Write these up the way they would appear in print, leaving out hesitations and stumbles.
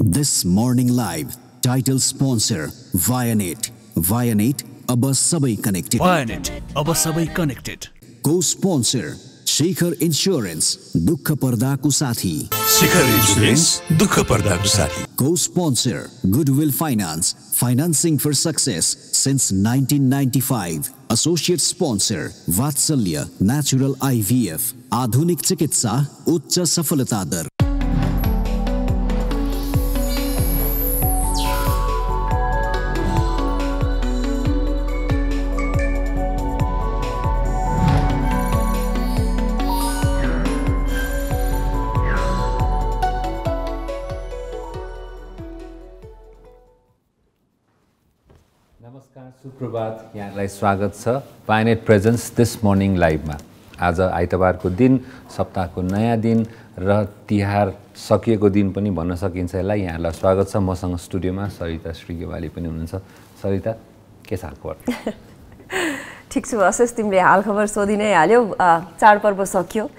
This morning live, title sponsor Vianet. Vianet, अब सबै connected. Vianet, अब सबै connected. Co-sponsor Shikhar Insurance, दुःख पर्दाको साथी. Shikhar Insurance, दुःख पर्दाको साथी. Co-sponsor Goodwill Finance, financing for success since 1995. Associate sponsor Vatsalya Natural IVF, आधुनिक चिकित्सा उच्च सफलता दर. नमस्कार, सुप्रभात, यहाँलाई स्वागत छ Vianet प्रेजेन्स दिस मर्निङ लाइभमा. आज आइतबारको दिन, सप्ताहको नयाँ दिन र तिहार सकिएको दिन पनि भन्न सकिन्छ यसलाई. यहाँलाई स्वागत छ. मसँग स्टुडियोमा सरिता श्रीगेवाली पनि हुनुहुन्छ. सरिता, के छ हालखबर? ठिक छु अशेष, तिमीले हालखबर सोधि नै हाल्यौ. चाडपर्व सकियो,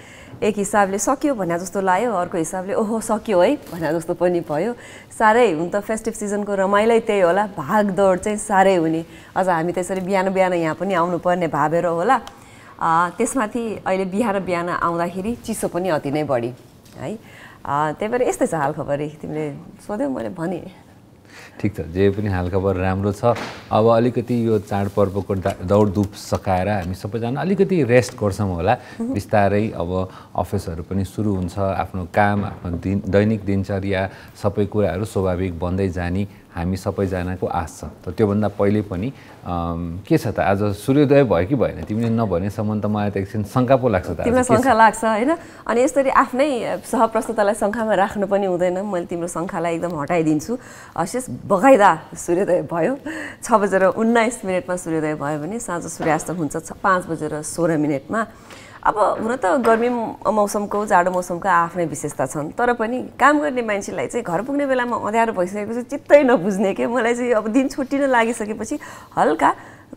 एक हिसाबले सकियो भने जस्तो लाग्यो, अर्को हिसाबले ओहो सकियो है भने जस्तो पनि भयो. साह्रै हुन त फेस्टिभ सिजनको रमाइलै त्यही होला, भागदौड चाहिँ साह्रै हुने. अझ हामी त्यसरी बिहान बिहान यहाँ पनि आउनुपर्ने भावेर होला. त्यसमाथि अहिले बिहान आउँदाखेरि चिसो पनि अति नै बढी है. त्यही भएर यस्तै छ हालखबरै. तिमीले सोध्यौ, मैले भनेँ. ठिक छ, जे पनि हालखबर राम्रो छ. अब अलिकति यो चाडपर्वको दौडधुप सकाएर हामी सबैजना अलिकति रेस्ट गर्छौँ होला. बिस्तारै अब अफिसहरू पनि सुरु हुन्छ, आफ्नो काम, आफ्नो दैनिक दिनचर्या सबै कुराहरू स्वाभाविक बन्दै जाने हामी सबैजनाको आश छ. त त्योभन्दा पहिले पनि के छ त, आज सूर्योदय भयो कि भएन? तिमीले नभनेसम्म त मलाई त एकछिन शङ्का पो लाग्छ. त तिमीलाई शङ्का लाग्छ होइन? अनि यसरी आफ्नै सहप्रस्तुतालाई शङ्कामा राख्नु पनि हुँदैन. मैले तिम्रो शङ्कालाई एकदम हटाइदिन्छु. अशेष, बगाइदा सूर्योदय भयो. 6:19 सूर्योदय भयो भने साँझ सूर्यास्त हुन्छ 5:16 अब हुन त गर्मी मौसमको, जाडो मौसमको आफ्नै विशेषता छन्, तर पनि काम गर्ने मान्छेलाई चाहिँ घर पुग्ने बेलामा अँध्यारो भइसकेपछि चित्तै नबुझ्ने के. मलाई चाहिँ अब दिन छुट्टिन लागिसकेपछि हल्का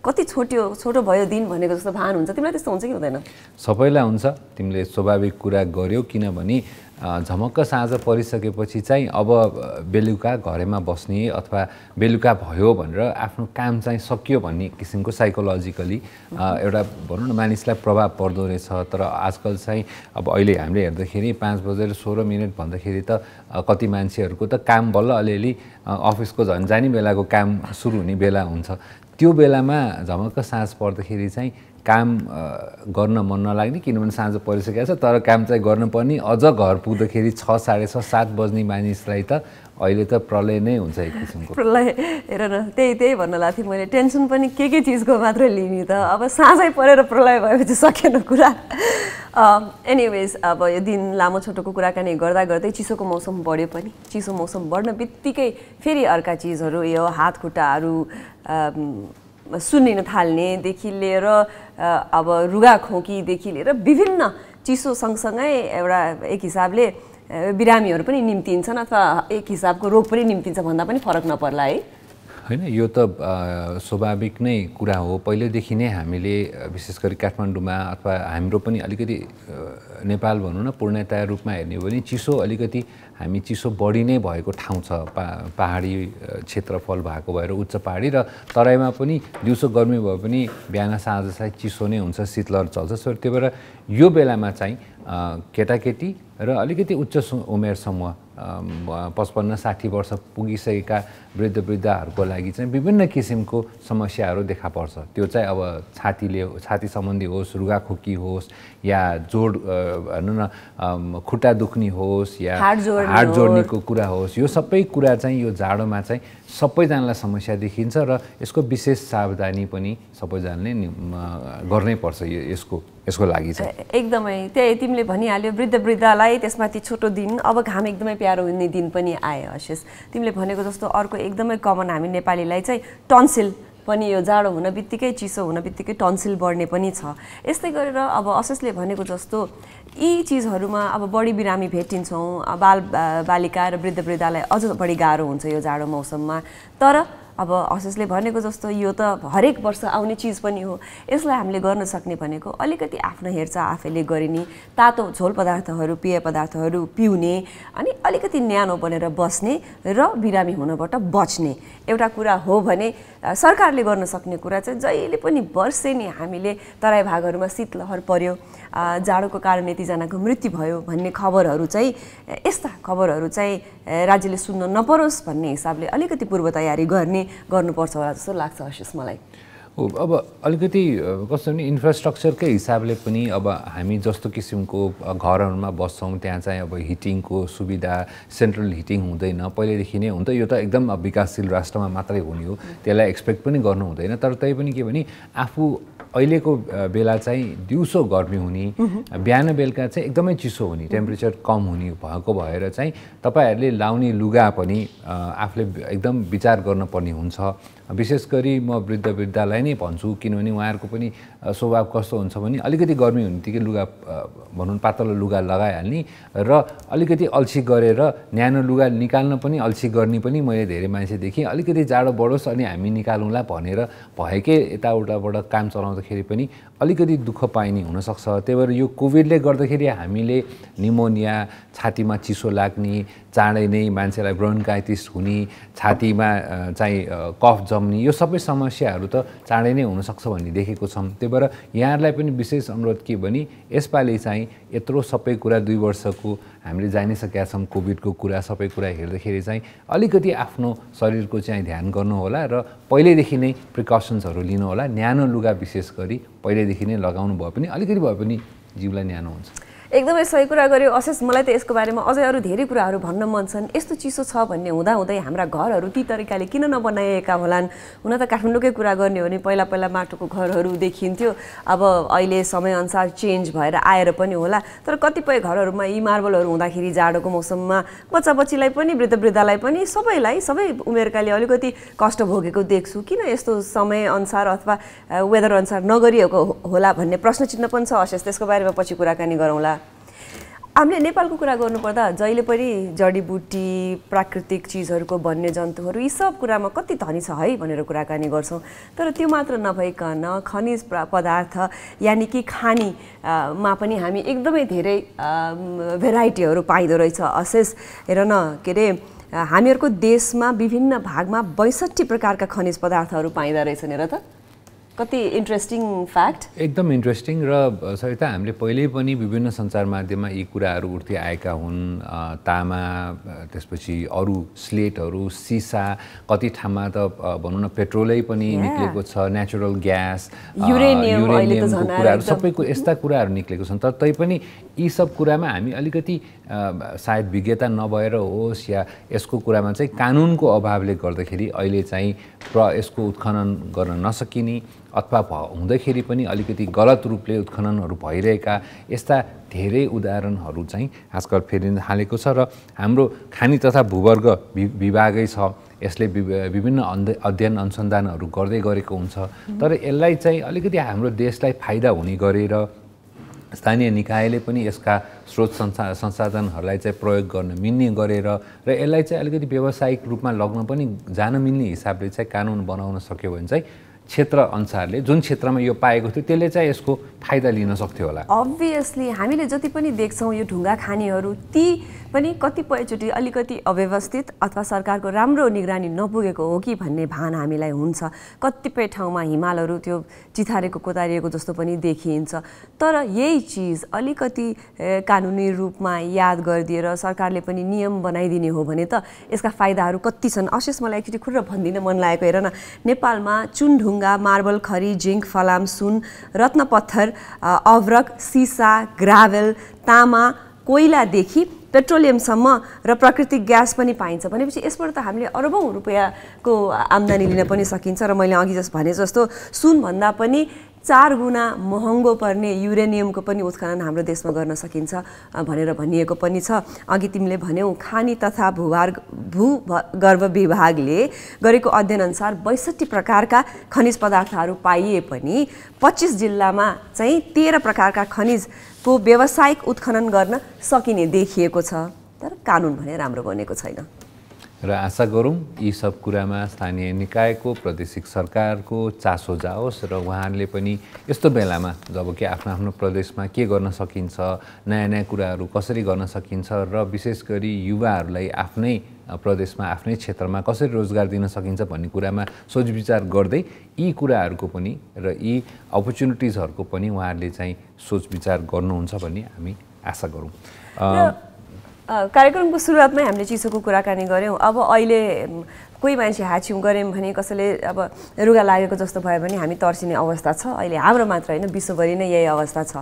कति छोटो भयो दिन भनेको जस्तो भान हुन्छ. तिमीलाई त्यस्तो हुन्छ कि हुँदैन? सबैलाई हुन्छ. तिमीले स्वाभाविक कुरा गर्यौ, किनभने झमक्क साँझ परिसकेपछि चाहिँ अब बेलुका घरमा बस्ने अथवा बेलुका भयो भनेर आफ्नो काम चाहिँ सकियो भन्ने किसिमको साइकोलोजिकली एउटा भनौँ न मानिसलाई प्रभाव पर्दो रहेछ. तर आजकल चाहिँ अब अहिले हामीले हेर्दाखेरि 5:16 भन्दाखेरि त कति मान्छेहरूको त काम बल्ल अलिअलि अफिसको झन् जाने बेलाको काम सुरु हुने बेला हुन्छ. त्यो बेलामा झमक्क साँझ पर्दाखेरि चाहिँ काम गर्न मन नलाग्ने, किनभने साँझ परिसकेको छ तर काम चाहिँ गर्नुपर्ने. अझ घर पुग्दाखेरि 6, 6:30, 7 बज्ने मानिसलाई त अहिले त प्रलय नै हुन्छ एक किसिमको. प्रलय हेर न, त्यही भन्न लाग्थेँ मैले. टेन्सन पनि के चिजको मात्रै लिने त. अब साँझै परेर प्रलय भएपछि सकेन कुरा. एनिवेज, अब यो दिन लामो छोटोको कुराकानी गर्दै चिसोको मौसम बढ्यो पनि. चिसो मौसम बढ्न बित्तिकै फेरि अर्का चिजहरू, यो हात खुट्टाहरू सुन्निन थाल्नेदेखि लिएर अब रुगाखोकीदेखि लिएर विभिन्न चिसो सँगसँगै एउटा एक हिसाबले बिरामीहरू पनि निम्तिन्छन् अथवा एक हिसाबको रोग पनि निम्तिन्छ भन्दा पनि फरक नपर्ला है. होइन, यो त स्वाभाविक नै कुरा हो. पहिलेदेखि नै हामीले विशेष गरी काठमाडौँमा अथवा हाम्रो पनि अलिकति नेपाल भनौँ न पूर्णतया रूपमा हेर्ने हो भने हामी चिसो बढी नै भएको ठाउँ छ. पहाडी क्षेत्रफल भएको भएर उच्च पहाडी र तराईमा पनि दिउँसो गर्मी भए पनि बिहान साँझ चाहिँ चिसो नै हुन्छ, शीतलहर चल्छ. सो त्यही भएर यो बेलामा चाहिँ केटाकेटी र अलिकति उच्च उमेर समूह 55-60 वर्ष पुगिसकेका वृद्धहरूको लागि चाहिँ विभिन्न किसिमको समस्याहरू देखा पर्छ. त्यो चाहिँ अब छाती सम्बन्धी होस्, रुगाखोकी होस्, या जोड भनौँ न खुट्टा दुख्ने होस्, या हाड जोड्नेको कुरा होस्, यो सबै कुरा चाहिँ यो जाडोमा चाहिँ सबैजनालाई समस्या देखिन्छ र यसको विशेष सावधानी पनि सबैजनाले गर्नै पर्छ यसको लागि चाहिँ. एकदमै त्यही तिमीले भनिहाल्यो, वृद्धलाई त्यसमाथि छोटो दिन. अब घाम एकदमै प्यारो हुने दिन पनि आयो अशेष. तिमीले भनेको जस्तो अर्को एकदमै कमन हामी नेपालीलाई चाहिँ टन्सिल पनि, यो जाडो हुन बित्तिकै चिसो हुन बित्तिकै टन्सिल बढ्ने पनि छ. यस्तै गरेर अब अशेषले भनेको जस्तो यी चिजहरूमा अब बढी बिरामी भेटिन्छौँ, बालिका र वृद्धलाई अझ बढी गाह्रो हुन्छ यो जाडो मौसममा। तर अब हसेसले भनेको जस्तो यो त हरेक वर्ष आउने चिज पनि हो, यसलाई हामीले गर्न सक्ने भनेको अलिकति आफ्नो हेरचाह आफैले गरिने, तातो झोल पदार्थहरू पेय पदार्थहरू पिउने, अनि अलिकति न्यानो बनेर बस्ने र बिरामी हुनबाट बच्ने एउटा कुरा हो भने सरकारले गर्न सक्ने कुरा चाहिँ जहिले पनि वर्षेनी हामीले तराई भागहरूमा शीतलहर पर्यो, जाडोको कारण यतिजनाको मृत्यु भयो भन्ने खबरहरू चाहिँ, यस्ता खबरहरू चाहिँ राज्यले सुन्न नपरोस् भन्ने हिसाबले अलिकति पूर्व तयारी गर्नुपर्छ होला जस्तो लाग्छ आशिष मलाई। अब अलिकति कस्तो भने इन्फ्रास्ट्रक्चरकै हिसाबले पनि अब हामी जस्तो किसिमको घरहरूमा बस्छौँ त्यहाँ चाहिँ अब हिटिङको सुविधा, सेन्ट्रल हिटिङ हुँदैन पहिलेदेखि नै। हुन त यो त एकदम विकासशील राष्ट्रमा मात्रै हुने हो, त्यसलाई एक्सपेक्ट पनि गर्नु हुँदैन। तर तै पनि के भने आफू अहिलेको बेला चाहिँ दिउँसो गर्मी हुने, बिहान बेलुका चाहिँ एकदमै चिसो हुने, टेम्परेचर कम हुने भएको भएर चाहिँ तपाईँहरूले लाउने लुगा पनि आफूले एकदम विचार गर्नुपर्ने हुन्छ। विशेष गरी म वृद्धलाई नै भन्छु, किनभने उहाँहरूको पनि स्वभाव कस्तो हुन्छ भने अलिकति गर्मी हुने बित्तिकै लुगा भनौँ पातलो लुगा लगाइहाल्ने र अलिकति अल्छी गरेर न्यानो लुगा निकाल्न पनि अल्छी गर्ने पनि मैले धेरै मान्छे देखेँ। अलिकति जाडो बढोस् अनि हामी निकालौँला भनेर भएकै यताउताबाट काम चलाउँदाखेरि पनि अलिकति दुःख पाइने हुनसक्छ। त्यही भएर यो कोभिडले गर्दाखेरि हामीले निमोनिया, छातीमा चिसो लाग्ने, चाँडै नै मान्छेलाई ब्रोन्काइटिस हुने, छातीमा चाहिँ कफ जम्ने, यो सबै समस्याहरू त चाँडै नै हुनसक्छ भन्ने देखेको छौँ। त्यही भएर यहाँहरूलाई पनि विशेष अनुरोध के भने यसपालि चाहिँ यत्रो सबै कुरा 2 वर्षको हामीले जानिसकेका छौँ, कोभिडको कुरा सबै कुरा हेर्दाखेरि चाहिँ अलिकति आफ्नो शरीरको चाहिँ ध्यान गर्नु होला र पहिल्यैदेखि नै प्रिकसन्सहरू लिनु होला। न्यानो लुगा विशेष गरी पहिल्यैदेखि नै लगाउनु भयो पनि अलिकति भए पनि जिउलाई न्यानो हुन्छ। एकदमै सही कुरा गर्यो अशेष। मलाई त यसको बारेमा अझै अरू धेरै कुराहरू भन्न मन छन्। यस्तो चिसो छ भन्ने हुँदाहुँदै हाम्रा घरहरू ती तरिकाले किन नबनाइएका होलान्? हुन त काठमाडौँकै कुरा गर्ने हो भने पहिला माटोको घरहरू देखिन्थ्यो, अब अहिले समयअनुसार चेन्ज भएर आएर पनि होला। तर कतिपय घरहरूमा यी मार्बलहरू हुँदाखेरि जाडोको मौसममा बच्चाबच्चीलाई पनि वृद्धलाई पनि सबै उमेरकाले अलिकति कष्ट भोगेको देख्छु। किन यस्तो समयअनुसार अथवा वेदर अनुसार नगरिएको होला भन्ने प्रश्न चिन्ह पनि छ अशेष। त्यसको बारेमा पछि कुराकानी गरौँला। हामीले नेपालको कुरा गर्नुपर्दा जहिले पनि जडीबुटी, प्राकृतिक चिजहरूको वन्यजन्तुहरू यी सब कुरामा कति धनी छ है भनेर कुराकानी गर्छौँ। तर त्यो मात्र नभइकन खनिज पदार्थ यानि कि खानीमा पनि हामी एकदमै धेरै भेराइटीहरू पाइँदो रहेछ अशेष। हेर न, के अरे हामीहरूको देशमा विभिन्न भागमा 62 प्रकारका खनिज पदार्थहरू पाइँदो रहेछन्। हेर त कति इन्ट्रेस्टिङ फ्याक्ट। एकदम इन्ट्रेस्टिङ। र सरिता हामीले पहिल्यै पनि विभिन्न सञ्चार माध्यममा यी कुराहरू उठ्दै आएका हुन्। तामा, त्यसपछि अरू स्लेटहरू, सिसा, कति ठाउँमा त भनौँ न पेट्रोलै पनि निक्लेको छ, नेचुरल ग्यास, युरेनियमको कुराहरू सबैको यस्ता कुराहरू निक्लेको छन्। तर तैपनि यी सब कुरामा हामी अलिकति सायद विज्ञता नभएर होस् या यसको कुरामा चाहिँ कानुनको अभावले गर्दाखेरि अहिले चाहिँ यसको उत्खनन गर्न नसकिने अथवा हुँदाखेरि पनि अलिकति गलत रूपले उत्खननहरू भइरहेका यस्ता धेरै उदाहरणहरू चाहिँ आजकल फेरिन थालेको छ। र हाम्रो खानी तथा भूवर्ग विभागै छ, यसले विभिन्न अध्ययन अनुसन्धानहरू गर्दै गरेको हुन्छ। तर यसलाई चाहिँ अलिकति हाम्रो देशलाई फाइदा हुने गरेर स्थानीय निकायले पनि यसका स्रोत संसाधनहरूलाई चाहिँ प्रयोग गर्न मिल्ने गरेर र यसलाई चाहिँ अलिकति व्यावसायिक रूपमा लग्न पनि जान मिल्ने हिसाबले चाहिँ कानुन बनाउन सक्यो भने चाहिँ क्षेत्र अनुसारले जुन क्षेत्रमा यो पाएको थियो त्यसले चाहिँ यसको फाइदा लिन सक्थ्यो होला। अभियसली हामीले जति पनि देख्छौँ यो ढुङ्गा खानीहरू ती पनि कतिपयचोटि अलिकति अव्यवस्थित अथवा सरकारको राम्रो निगरानी नपुगेको हो कि भन्ने भान हामीलाई हुन्छ। कतिपय ठाउँमा हिमालहरू त्यो चिथारेको कोतारिएको जस्तो पनि देखिन्छ। तर यही चिज अलिकति कानुनी रूपमा याद गरिदिएर सरकारले पनि नियम बनाइदिने हो भने त यसका फाइदाहरू कति छन्। अशेष मलाई एकचोटि खुर्र भनिदिन मन लागेको, हेर न, नेपालमा चुनढुङ्गा, मार्बल, खरी, जिङ्क, फलाम, सुन, रत्न पत्थर, अभ्रक, सिसा, ग्राभेल, तामा, कोइलादेखि पेट्रोलियमसम्म र प्राकृतिक ग्यास पनि पाइन्छ भनेपछि यसबाट त हामीले अरबौँ रुपियाँको आम्दानी लिन पनि सकिन्छ। र मैले अघि जस्तो भने जस्तो सुनभन्दा पनि 4 गुणा महँगो पर्ने युरेनियमको पनि उत्खनन हाम्रो देशमा गर्न सकिन्छ भनेर भनिएको पनि छ। अघि तिमीले भन्यौ खानी तथा भूगर्भ विभागले गरेको अध्ययनअनुसार 62 प्रकारका खनिज पदार्थहरू पाइए पनि 25 जिल्लामा चाहिँ 13 प्रकारका खनिजको व्यावसायिक उत्खनन गर्न सकिने देखिएको छ, तर कानुन भने राम्रो बनेको छैन। र आशा गरौँ यी सब कुरामा स्थानीय निकायको प्रादेशिक सरकारको चासो जाओस् र उहाँहरूले पनि यस्तो बेलामा जब कि आफ्नो आफ्नो प्रदेशमा के गर्न सकिन्छ, नयाँ नयाँ कुराहरू कसरी गर्न सकिन्छ र विशेष गरी युवाहरूलाई आफ्नै प्रदेशमा आफ्नै क्षेत्रमा कसरी रोजगार दिन सकिन्छ भन्ने कुरामा सोच विचार गर्दै यी कुराहरूको पनि र यी अपर्च्युनिटिजहरूको पनि उहाँहरूले चाहिँ सोच विचार गर्नुहुन्छ भन्ने हामी आशा गरौँ। कार्यक्रमको सुरुवातमै हामीले चिसोको कुराकानी गऱ्यौँ। अब अहिले कोही मान्छे हाछ्यौँ गऱ्यौँ भने कसैले अब रुगा लागेको जस्तो भयो भने हामी तर्सिने अवस्था छ। अहिले हाम्रो मात्र होइन, विश्वभरि नै यही अवस्था छ।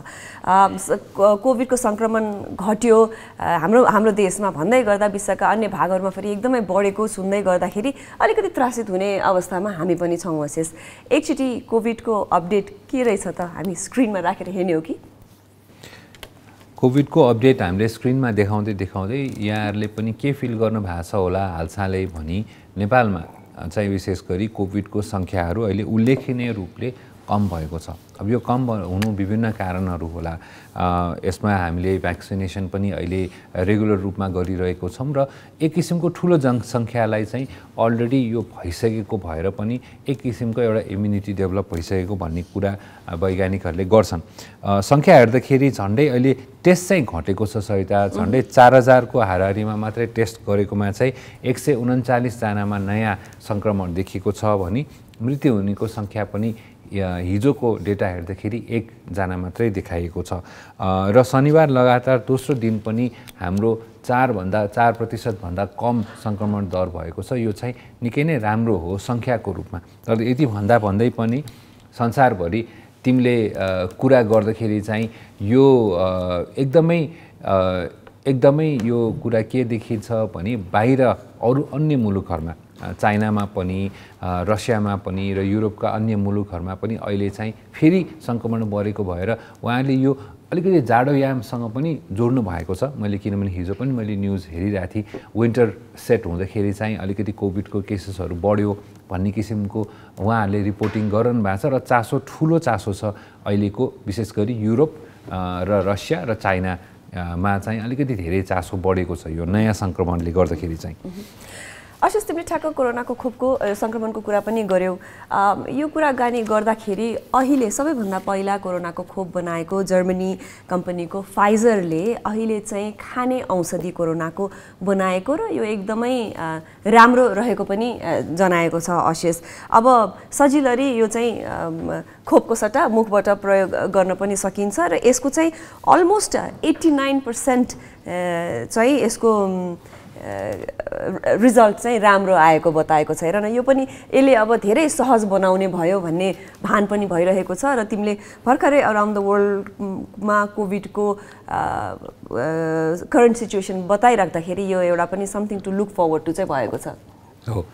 कोभिडको सङ्क्रमण घट्यो हाम्रो देशमा भन्दै गर्दा विश्वका अन्य भागहरूमा फेरि एकदमै बढेको सुन्दै गर्दाखेरि अलिकति त्रासित हुने अवस्थामा हामी पनि छौँ। अशेष एकचोटि कोभिडको अपडेट के रहेछ त हामी स्क्रिनमा राखेर हेर्ने हो कि? कोभिडको अपडेट हामीले स्क्रिनमा देखाउँदै यहाँहरूले पनि के फिल गर्नु भएको छ होला हालसालै भनी नेपालमा चाहिँ विशेष गरी कोभिडको सङ्ख्याहरू अहिले उल्लेखनीय रूपले कम भएको छ। अब यो कम हुनु विभिन्न कारणहरू होला। यसमा हामीले भ्याक्सिनेसन पनि अहिले रेगुलर रूपमा गरिरहेको छौँ र एक किसिमको ठुलो जनसङ्ख्यालाई चाहिँ अलरेडी यो भइसकेको भएर पनि एक किसिमको एउटा इम्युनिटी डेभलप भइसकेको भन्ने कुरा वैज्ञानिकहरूले गर्छन्। सङ्ख्या हेर्दाखेरि झन्डै अहिले टेस्ट चाहिँ घटेको छ सहिता, झन्डै 4000को हाराहारीमा मात्रै टेस्ट गरेकोमा चाहिँ 139 जनामा नयाँ सङ्क्रमण देखिएको छ भने मृत्यु हुनेको सङ्ख्या पनि हिजोको डेटा हेर्दाखेरि 1 जना मात्रै देखाइएको छ। र शनिबार लगातार दोस्रो दिन पनि हाम्रो 4% भन्दा कम सङ्क्रमण दर भएको छ। यो चाहिँ निकै नै राम्रो हो सङ्ख्याको रूपमा। तर यति भन्दै पनि संसारभरि तिमीले कुरा गर्दाखेरि चाहिँ यो एकदमै यो कुरा के देखिन्छ भने बाहिर अरू अन्य मुलुकहरूमा चाइनामा पनि रसियामा पनि र युरोपका अन्य मुलुकहरूमा पनि अहिले चाहिँ फेरि सङ्क्रमण बढेको भएर उहाँले यो अलिकति जाडोयामसँग पनि जोड्नु भएको छ। किनभने हिजो पनि मैले न्युज हेरिरहेको थिएँ, विन्टर सेट हुँदाखेरि चाहिँ अलिकति कोभिडको केसेसहरू बढ्यो भन्ने किसिमको उहाँहरूले रिपोर्टिङ गरिरहनु भएको छ र ठुलो चासो छ अहिलेको विशेष गरी युरोप र रसिया र चाइनामा चाहिँ अलिकति धेरै चासो बढेको छ यो नयाँ सङ्क्रमणले गर्दाखेरि चाहिँ। अशेष तिमीले ठ्याक्क कोरोनाको खोपको सङ्क्रमणको कुरा पनि गर्यौ। यो कुराकानी गर्दाखेरि अहिले सबैभन्दा पहिला कोरोनाको खोप बनाएको जर्मनी कम्पनीको फाइजरले अहिले चाहिँ खाने औषधि कोरोनाको बनाएको र यो एकदमै राम्रो रहेको पनि जनाएको छ। अशेष अब सजिलरी यो चाहिँ खोपको सट्टा मुखबाट प्रयोग गर्न पनि सकिन्छ र यसको चाहिँ अलमोस्ट 89% चाहिँ यसको रिजल्ट चाहिँ राम्रो आएको बताएको छ। हेर न, यो पनि यसले अब धेरै सहज बनाउने भयो भन्ने भान पनि भइरहेको छ र तिमीले भर्खरै अराउन्ड द वर्ल्डमा कोभिडको करेन्ट सिचुएसन बताइराख्दाखेरि यो एउटा पनि something to look forward to चाहिँ भएको छ। हो,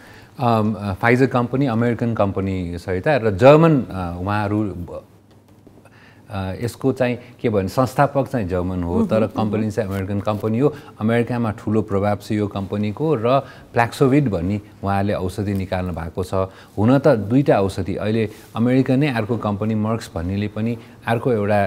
फाइजर कम्पनी अमेरिकन कम्पनी सहित र जर्मन उहाँहरू यसको चाहिँ के भन्ने संस्थापक चाहिँ जर्मन हो तर कम्पनी चाहिँ अमेरिकन कम्पनी हो। अमेरिकामा ठुलो प्रभाव छ यो कम्पनीको र प्लाक्सोभिड भन्ने उहाँले औषधि निकाल्नु भएको छ। हुन त दुईटा औषधि अहिले अमेरिका नै अर्को कम्पनी मर्क्स भन्नेले पनि अर्को एउटा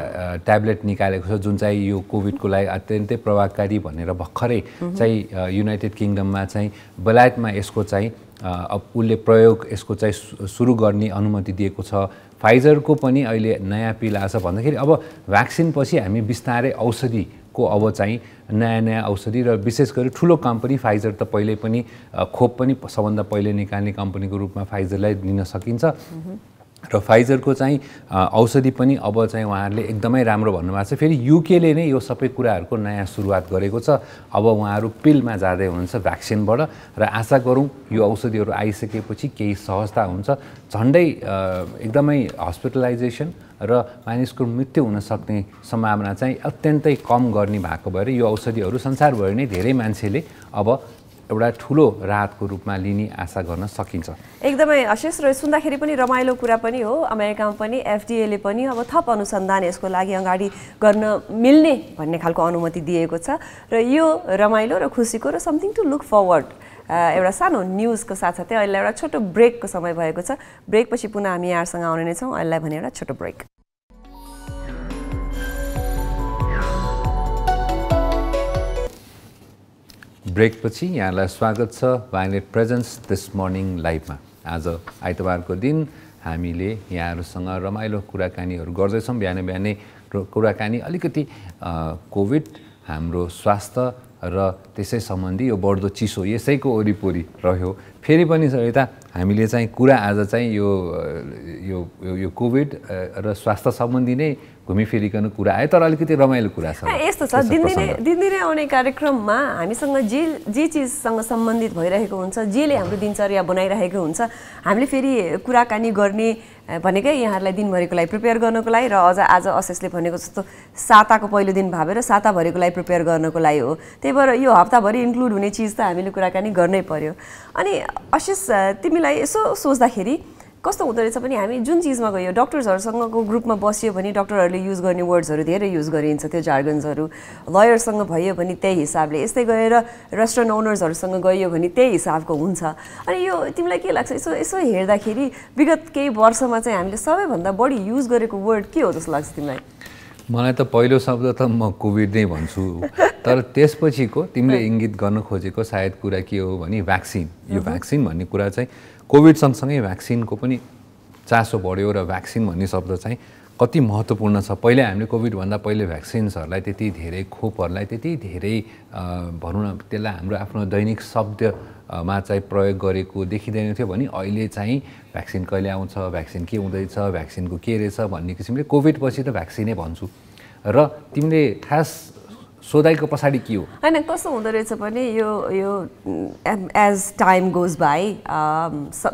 ट्याब्लेट निकालेको छ जुन चाहिँ यो कोभिडको लागि अत्यन्तै प्रभावकारी भनेर भर्खरै चाहिँ युनाइटेड किङडममा चाहिँ बेलायतमा यसको चाहिँ अब उसले प्रयोग यसको चाहिँ सुरु गर्ने अनुमति दिएको छ। फाइजरको पनि अहिले नयाँ पिल आछ भन्दाखेरि अब भ्याक्सिन पछि हामी बिस्तारै औषधिको अब चाहिँ नयाँ औषधि र विशेष गरी ठुलो कम्पनी फाइजर त पहिले पनि खोप पनि सबभन्दा पहिले निकाल्ने कम्पनीको रूपमा फाइजरलाई दिन सकिन्छ र फाइजरको चाहिँ औषधि पनि अब चाहिँ उहाँहरूले एकदमै राम्रो भन्नुभएको छ। फेरि युकेले नै यो सबै कुराहरूको नयाँ सुरुवात गरेको छ। अब उहाँहरू पिलमा जाँदै हुनुहुन्छ भ्याक्सिनबाट र आशा गरौँ यो औषधिहरू आइसकेपछि केही सहजता हुन्छ। झन्डै एकदमै हस्पिटलाइजेसन र मानिसको मृत्यु हुन सक्ने सम्भावना चाहिँ अत्यन्तै कम गर्ने भएको भएर यो औषधिहरू संसारभरि नै धेरै मान्छेले अब एउटा ठुलो राहतको रूपमा लिने आशा गर्न सकिन्छ। एकदमै आशिष र सुन्दाखेरि पनि रमाइलो कुरा पनि हो। अमेरिकामा पनि एफडीएले पनि अब थप अनुसन्धान यसको लागि अगाडि गर्न मिल्ने भन्ने खालको अनुमति दिएको छ र यो रमाइलो र खुसीको र समथिङ टु लुक फरवर्ड एउटा सानो न्युजको साथसाथै अहिले एउटा छोटो ब्रेकको समय भएको छ। ब्रेकपछि पुनः हामी यहाँसँग आउने नै छौँ। अहिलेलाई भने एउटा छोटो ब्रेक। ब्रेकपछि यहाँलाई स्वागत छ वायनेट प्रेजेन्स दिस मर्निङ लाइभमा। आज आइतबारको दिन हामीले यहाँहरूसँग रमाइलो कुराकानीहरू गर्दैछौँ। बिहानै बिहानै कुराकानी अलिकति कोभिड, हाम्रो स्वास्थ्य र त्यसै सम्बन्धी यो बढ्दो चिसो यसैको वरिपरि रह्यो। फेरि पनि सहिता हामीले चाहिँ कुरा आज चाहिँ यो कोभिड र स्वास्थ्य सम्बन्धी नै घुमिफिरिकन कुरा आयो, तर अलिकति रमाइलो कुरा छ। यस्तो छ, दिनदिनै आउने कार्यक्रममा हामीसँग जे चिजसँग सम्बन्धित भइरहेको हुन्छ, जेले हाम्रो दिनचर्या बनाइरहेको हुन्छ, हामीले फेरि कुराकानी गर्ने भनेकै यहाँहरूलाई दिनभरिको लागि प्रिपेयर गर्नको लागि र अझ आज अशेषले भनेको जस्तो साताको पहिलो दिन भावेर साताभरिको लागि प्रिपेयर गर्नको लागि हो। त्यही भएर यो हप्ताभरि इन्क्लुड हुने चिज त हामीले कुराकानी गर्नै पर्यो। अनि अशेष, तिमीलाई यसो सोच्दाखेरि कस्तो हुँदो रहेछ भने हामी जुन चिजमा गयो, डक्टर्सहरूसँगको ग्रुपमा बसियो भने डक्टरहरूले युज गर्ने वर्ड्सहरू धेरै युज गरिन्छ, त्यो जार्गन्सहरू। लयरसँग भयो भने त्यही हिसाबले, यस्तै गएर रेस्टुरेन्ट ओनर्सहरूसँग गयो भने त्यही हिसाबको हुन्छ। अनि यो तिमीलाई के लाग्छ, यसो हेर्दाखेरि विगत केही वर्षमा चाहिँ हामीले सबैभन्दा बढी युज गरेको वर्ड के हो जस्तो लाग्छ तिमीलाई? मलाई त पहिलो शब्द त म कोभिड नै भन्छु, तर त्यसपछिको तिमीले इङ्गित गर्न खोजेको सायद कुरा के हो भने भ्याक्सिन। यो भ्याक्सिन भन्ने कुरा चाहिँ कोभिड सँगसँगै भ्याक्सिनको पनि चासो बढ्यो र भ्याक्सिन भन्ने शब्द चाहिँ कति महत्त्वपूर्ण छ। पहिले हामीले कोभिडभन्दा पहिले भ्याक्सिन्सहरूलाई त्यति धेरै, खोपहरूलाई त्यति धेरै भनौँ न त्यसलाई हाम्रो आफ्नो दैनिक शब्दमा चाहिँ प्रयोग गरेको देखिँदैन थियो भने अहिले चाहिँ भ्याक्सिन कहिले आउँछ, भ्याक्सिन के हुँदैछ, भ्याक्सिनको के रहेछ भन्ने किसिमले कोभिडपछि त भ्याक्सिनै भन्छु। र तिमीले खास सोधाइको पछाडि के हो? होइन, कस्तो हुँदो रहेछ भने यो एज टाइम गोज बाई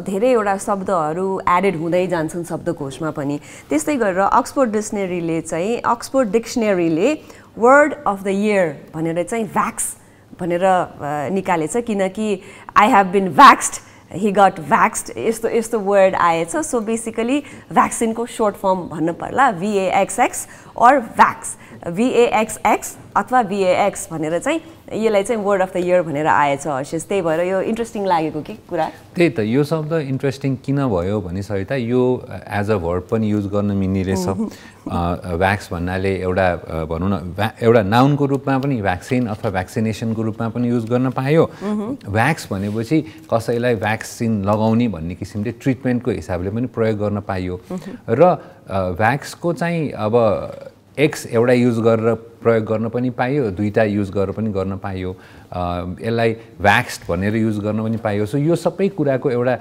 धेरैवटा शब्दहरू एडेड हुँदै जान्छन् शब्दकोशमा पनि। त्यस्तै गरेर अक्सफोर्ड डिक्सनरीले वर्ड अफ द इयर भनेर चाहिँ भ्याक्स भनेर निकालेछ, किनकि I have been vaxxed, he got vaxed, यस्तो वर्ड आएछ। सो बेसिकली भ्याक्सिनको सोर्ट फर्म भन्न पर्ला VAXX और भ्याक्स, VAXX अथवा VAX भनेर चाहिँ यसलाई चाहिँ वर्ड अफ द इयर भनेर आएछ हर्षेस। त्यही भएर यो इन्ट्रेस्टिङ लागेको कि कुरा। त्यही त, यो शब्द इन्ट्रेस्टिङ किन भयो भने सहित यो एज अ वर्ड पनि युज गर्न मिल्ने रहेछ। भ्याक्स भन्नाले एउटा भनौँ न एउटा नाउनको रूपमा पनि भ्याक्सिन अथवा भ्याक्सिनेसनको रूपमा पनि युज गर्न पायो। भ्याक्स भनेपछि कसैलाई भ्याक्सिन लगाउने भन्ने किसिमले ट्रिटमेन्टको हिसाबले पनि प्रयोग गर्न पाइयो। र भ्याक्सको चाहिँ अब एक्स एउटा युज गरेर प्रयोग गर्न पनि पाइयो, दुईटा युज गरेर पनि गर्न पाइयो, यसलाई भ्याक्स्ड भनेर युज गर्न पनि पाइयो। सो यो सबै कुराको एउटा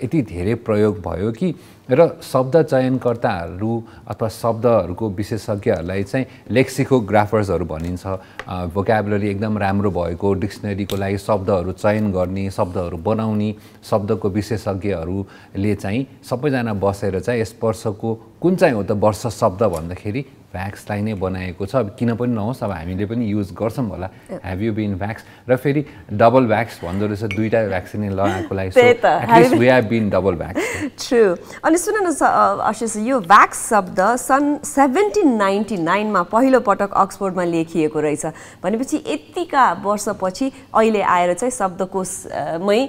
यति धेरै प्रयोग भयो कि र शब्द चयनकर्ताहरू अथवा शब्दहरूको विशेषज्ञहरूलाई चाहिँ लेक्सिकोग्राफर्सहरू भनिन्छ। भोक्याबुलरी एकदम राम्रो भएको, डिक्सनरीको लागि शब्दहरू चयन गर्ने, शब्दहरू बनाउने शब्दको विशेषज्ञहरूले चाहिँ सबैजना बसेर चाहिँ यस वर्षको कुन चाहिँ हो त वर्ष शब्द भन्दाखेरि भ्याक्सलाई नै बनाएको छ। किन पनि नहोस्, अब हामीले पनि युज गर्छौँ होला, हेभ यु बिन भ्याक्स। र फेरि डबल भ्याक्स भन्दो रहेछ, दुईटा भ्याक्सिन लगाएको लागि। So at least we have been double vax. True. अनि सुन न आशिष, यो भ्याक्स शब्द सन् 1799 पहिलो पटक अक्सफोर्डमा लेखिएको रहेछ भनेपछि यतिका वर्षपछि अहिले आएर चाहिँ शब्दकोशमै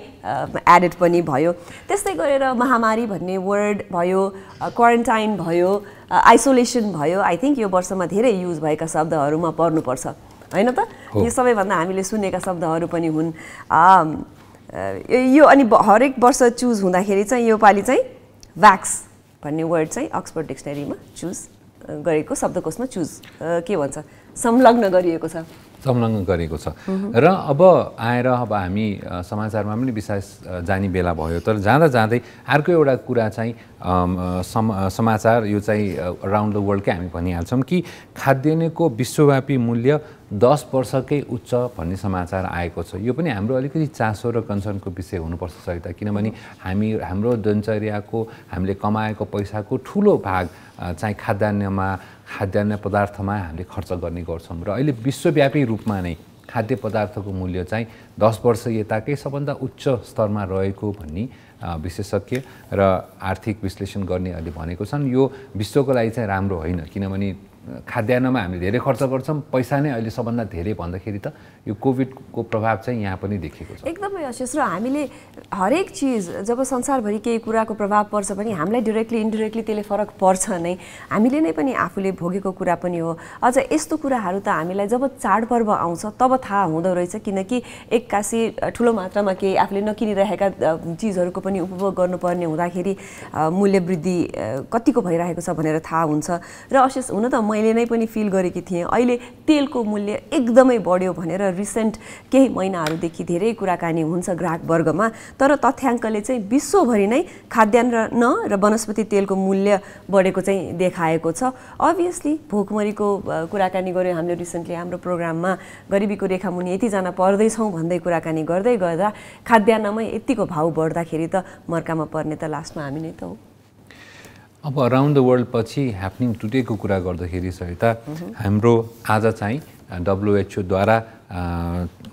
एडेड पनि भयो। त्यस्तै गरेर महामारी भन्ने वर्ड भयो, क्वारेन्टाइन भयो, आइसोलेसन भयो। आई थिङ्क यो वर्षमा धेरै युज भएका शब्दहरूमा पर्नुपर्छ, होइन त? यो सबैभन्दा हामीले सुनेका शब्दहरू पनि हुन् यो। अनि हरेक वर्ष चुज हुँदाखेरि चाहिँ यो पालि चाहिँ भ्याक्स भन्ने वर्ड चाहिँ अक्सफोर्ड डिक्सनरीमा चुज गरेको, शब्दकोशमा चुज के भन्छ संलग्न गरिएको छ। संलग्न गरेको छ। र अब आएर अब हामी समाचारमा पनि विशेष जाने बेला भयो, तर जाँदा जाँदै अर्को एउटा कुरा चाहिँ समाचार यो चाहिँ अराउन्ड द वर्ल्डकै हामी भनिहाल्छौँ कि खाद्यान्नको विश्वव्यापी मूल्य 10 वर्षकै उच्च भन्ने समाचार आएको छ। यो पनि हाम्रो अलिकति चासो र कन्सर्नको विषय हुनुपर्छ सहित, किनभने हाम्रो दिनचर्याको हामीले कमाएको पैसाको ठुलो भाग चाहिँ खाद्यान्न पदार्थमा हामीले खर्च गर्ने गर्छौँ र अहिले विश्वव्यापी रूपमा नै खाद्य पदार्थको मूल्य चाहिँ 10 वर्ष यताकै सबभन्दा उच्च स्तरमा रहेको भन्ने विशेषज्ञ र आर्थिक विश्लेषण गर्नेहरूले भनेको छन्। यो विश्वको लागि चाहिँ राम्रो होइन, किनभने खाद्यान्नमा हामीले धेरै खर्च गर्छौँ, पैसा नै अहिले सबभन्दा धेरै भन्दाखेरि त यो कोभिडको प्रभाव चाहिँ यहाँ पनि देखिएको छ। एकदमै आशिष, र हामीले हरेक चिज जब संसारभरि केही कुराको प्रभाव पर्छ भने हामीलाई डिरेक्टली इन्डिरेक्टली त्यसले फरक पर्छ नै, हामीले नै पनि आफूले भोगेको कुरा पनि हो। अझ यस्तो कुराहरू त हामीलाई जब चाडपर्व आउँछ तब थाहा हुँदो रहेछ, किनकि एक्कासी ठुलो मात्रामा केही आफूले नकिनिरहेका चिजहरूको पनि उपभोग गर्नुपर्ने हुँदाखेरि मूल्य वृद्धि कतिको भइरहेको छ भनेर थाहा हुन्छ। र आशिष, हुन त मैले नै पनि फिल गरेकी थिएँ अहिले तेलको मूल्य एकदमै बढ्यो भनेर रिसेन्ट केही महिनाहरूदेखि धेरै कुराकानी हुन्छ ग्राहक वर्गमा। तर तथ्याङ्कले चाहिँ विश्वभरि नै खाद्यान्न र वनस्पति तेलको मूल्य बढेको चाहिँ देखाएको छ। अभियसली भोकमरीको कुराकानी गऱ्यौँ हामीले रिसेन्टली हाम्रो प्रोग्राममा, गरिबीको रेखामुनि यतिजना पर्दैछौँ भन्दै कुराकानी गर्दै गर्दा खाद्यान्नमै यतिको भाउ बढ्दाखेरि त मर्कामा पर्ने त लास्टमा हामी नै त हो। अब अराउन्ड द वर्ल्ड पछि ह्यापनिङ टुडेको कुरा गर्दाखेरि सहित हाम्रो आज चाहिँ WHO द्वारा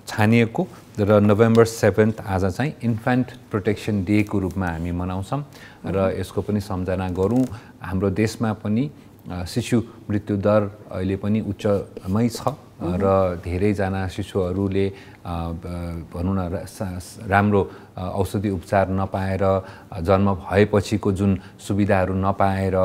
छानिएको र नोभेम्बर 7 आज चाहिँ इन्फेन्ट प्रोटेक्सन डेको रूपमा हामी मनाउँछौँ र यसको पनि सम्झना गरौँ। हाम्रो देशमा पनि शिशु मृत्यु दर अहिले पनि उच्चमै छ र धेरैजना शिशुहरूले भनौँ न राम्रो औषधि उपचार नपाएर, जन्म भएपछिको जुन सुविधाहरू नपाएर,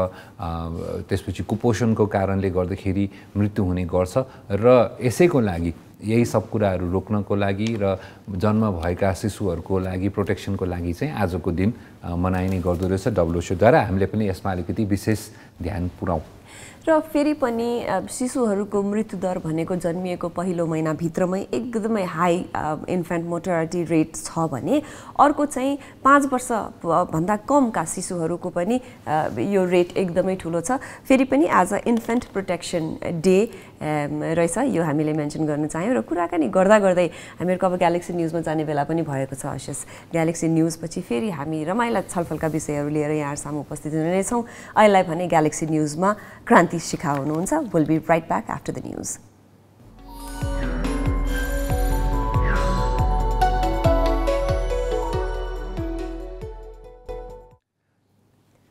त्यसपछि कुपोषणको कारणले गर्दाखेरि मृत्यु हुने गर्छ। र यसैको लागि यही सब कुराहरू रोक्नको लागि र जन्म भएका शिशुहरूको लागि प्रोटेक्सनको लागि चाहिँ आजको दिन मनाइने गर्दो रहेछ WHO द्वारा। हामीले पनि यसमा अलिकति विशेष ध्यान पुर्याउँ। र फेरि पनि शिशुहरूको मृत्युदर भनेको जन्मिएको पहिलो महिनाभित्रमै एकदमै हाई इन्फेन्ट मोर्टालिटी रेट छ भने अर्को चाहिँ 5 वर्षभन्दा कमका शिशुहरूको पनि यो रेट एकदमै ठुलो छ। फेरि पनि आज इन्फेन्ट प्रोटेक्सन डे रहेछ, यो हामीले मेन्सन गर्न चाह्यौँ। र कुराकानी गर्दा गर्दै हामीहरूको अब ग्यालेक्सी न्युजमा जाने बेला पनि भएको छ आशिष। ग्यालेक्सी न्युजपछि फेरि हामी रमाइला छलफलका विषयहरू लिएर यहाँ सामु उपस्थित हुनेछौँ। अहिलेलाई भने ग्यालेक्सी न्युजमा क्रान्ति शिखा हुनुहुन्छ। We'll be right back after the news.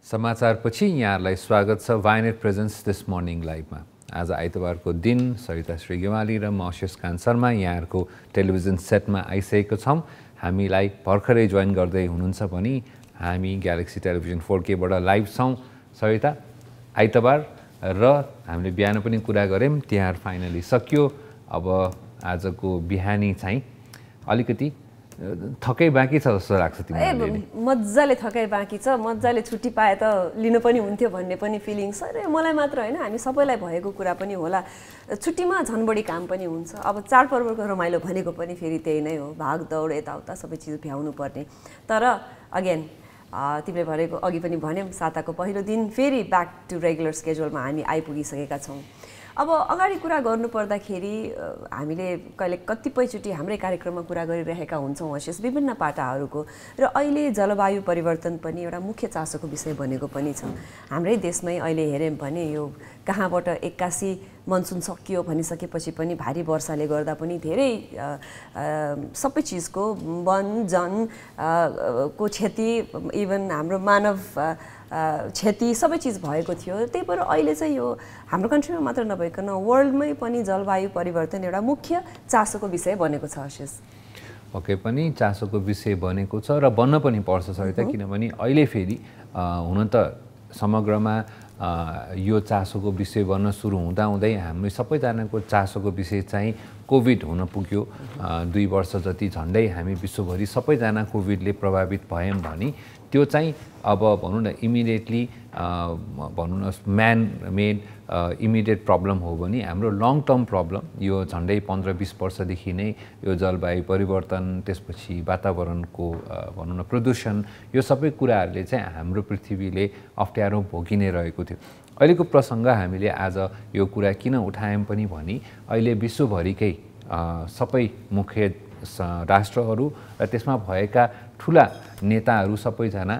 समाचारपछि यहाँहरूलाई स्वागत छ वायनेट प्रेजेन्स दिस मर्निङ लाइभमा। आज आइतबारको दिन सरिता श्रीगेवाली र म आशिष कान शर्मा यहाँहरूको टेलिभिजन सेटमा आइसकेको छौँ। हामीलाई भर्खरै जोइन गर्दै हुनुहुन्छ भने हामी ग्यालेक्सी टेलिभिजन 4K बाट लाइभ छौँ। सरिता, आइतबार र हामीले बिहान पनि कुरा गऱ्यौँ, तिहार फाइनली सकियो। अब आजको बिहानी चाहिँ अलिकति थकै बाँकी छ जस्तो लाग्छ तिमीलाई? मजाले थकाइ बाँकी छ, मजाले छुट्टी पाए त लिनु पनि हुन्थ्यो भन्ने पनि फिलिङ छ। र मलाई मात्र होइन, हामी सबैलाई भएको कुरा पनि होला। छुट्टीमा झन् बढी काम पनि हुन्छ। अब चाडपर्वको रमाइलो भनेको पनि फेरि त्यही नै हो, भागदौड यताउता सबै चिज भ्याउनु पर्ने। तर अगेन तिमीले भनेको अघि पनि भन्यौँ, साताको पहिलो दिन फेरि ब्याक टु रेगुलर स्केड्युलमा हामी आइपुगिसकेका छौँ। अब अगाडि कुरा गर्नुपर्दाखेरि हामीले कहिले कतिपयचोटि हाम्रै कार्यक्रममा कुरा गरिरहेका हुन्छौँ आशिष, विभिन्न पाटाहरूको। र अहिले जलवायु परिवर्तन पनि एउटा मुख्य चासोको विषय बनेको पनि छ। हाम्रै देशमै अहिले हेऱ्यौँ भने यो कहाँबाट एक्कासी मनसुन सकियो भनिसकेपछि पनि भारी वर्षाले गर्दा पनि धेरै सबै चिजको वन जन को क्षति, इभन हाम्रो मानव क्षति सबै चिज भएको थियो। त्यही भएर अहिले चाहिँ यो हाम्रो कन्ट्रीमा मात्र नभइकन वर्ल्डमै पनि जलवायु परिवर्तन एउटा मुख्य चासोको विषय बनेको छ आशिष। पक्कै पनि चासोको विषय बनेको छ र बन्न पनि पर्छ सरिता, किनभने अहिले फेरि हुन त समग्रमा यो चासोको विषय बन्न सुरु हुँदाहुँदै हामी सबैजनाको चासोको विषय चाहिँ कोभिड हुन पुग्यो। 2 वर्ष जति झन्डै हामी विश्वभरि सबैजना कोभिडले प्रभावित भयौँ भने त्यो चाहिँ अब भनौँ न इमिडिएटली भनौँ न म्यान मेड इमिडिएट प्रब्लम हो भने हाम्रो लङ टर्म प्रब्लम यो झन्डै 15-20 वर्षदेखि नै यो जलवायु परिवर्तन, त्यसपछि वातावरणको भनौँ न प्रदूषण, यो सबै कुराहरूले चाहिँ हाम्रो पृथ्वीले अप्ठ्यारो भोगिने रहेको थियो। अहिलेको प्रसङ्ग हामीले आज यो कुरा किन उठायौँ पनि भने अहिले विश्वभरिकै सबै मुख्य राष्ट्रहरू र त्यसमा भएका ठुला नेताहरू सबैजना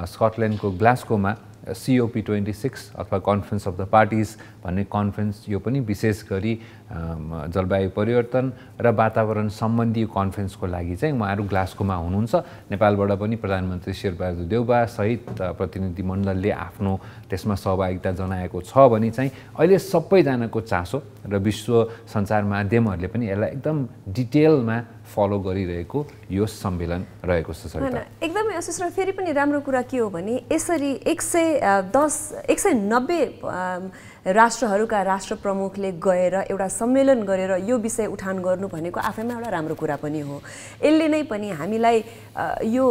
स्कटल्यान्डको ग्लास्गोमा COP26 अथवा कन्फरेन्स अफ द पार्टिज भन्ने कन्फरेन्स यो पनि विशेष गरी जलवायु परिवर्तन र वातावरण सम्बन्धी कन्फरेन्सको लागि चाहिँ उहाँहरू ग्लास्गोमा हुनुहुन्छ। नेपालबाट पनि प्रधानमन्त्री शेरबहादुर देउबा सहित प्रतिनिधिमण्डलले आफ्नो त्यसमा सहभागिता जनाएको छ भने चाहिँ अहिले सबैजनाको चासो र विश्व सञ्चार माध्यमहरूले पनि यसलाई एकदम डिटेलमा फलो गरिरहेको यो सम्मेलन रहेको छ। एकदमै अशिष, फेरि पनि राम्रो कुरा के हो भने यसरी 190 राष्ट्रहरूका राष्ट्र प्रमुखले गएर एउटा सम्मेलन गरेर यो विषय उठान गर्नु भनेको आफैमा एउटा राम्रो कुरा पनि हो। यसले नै पनि हामीलाई यो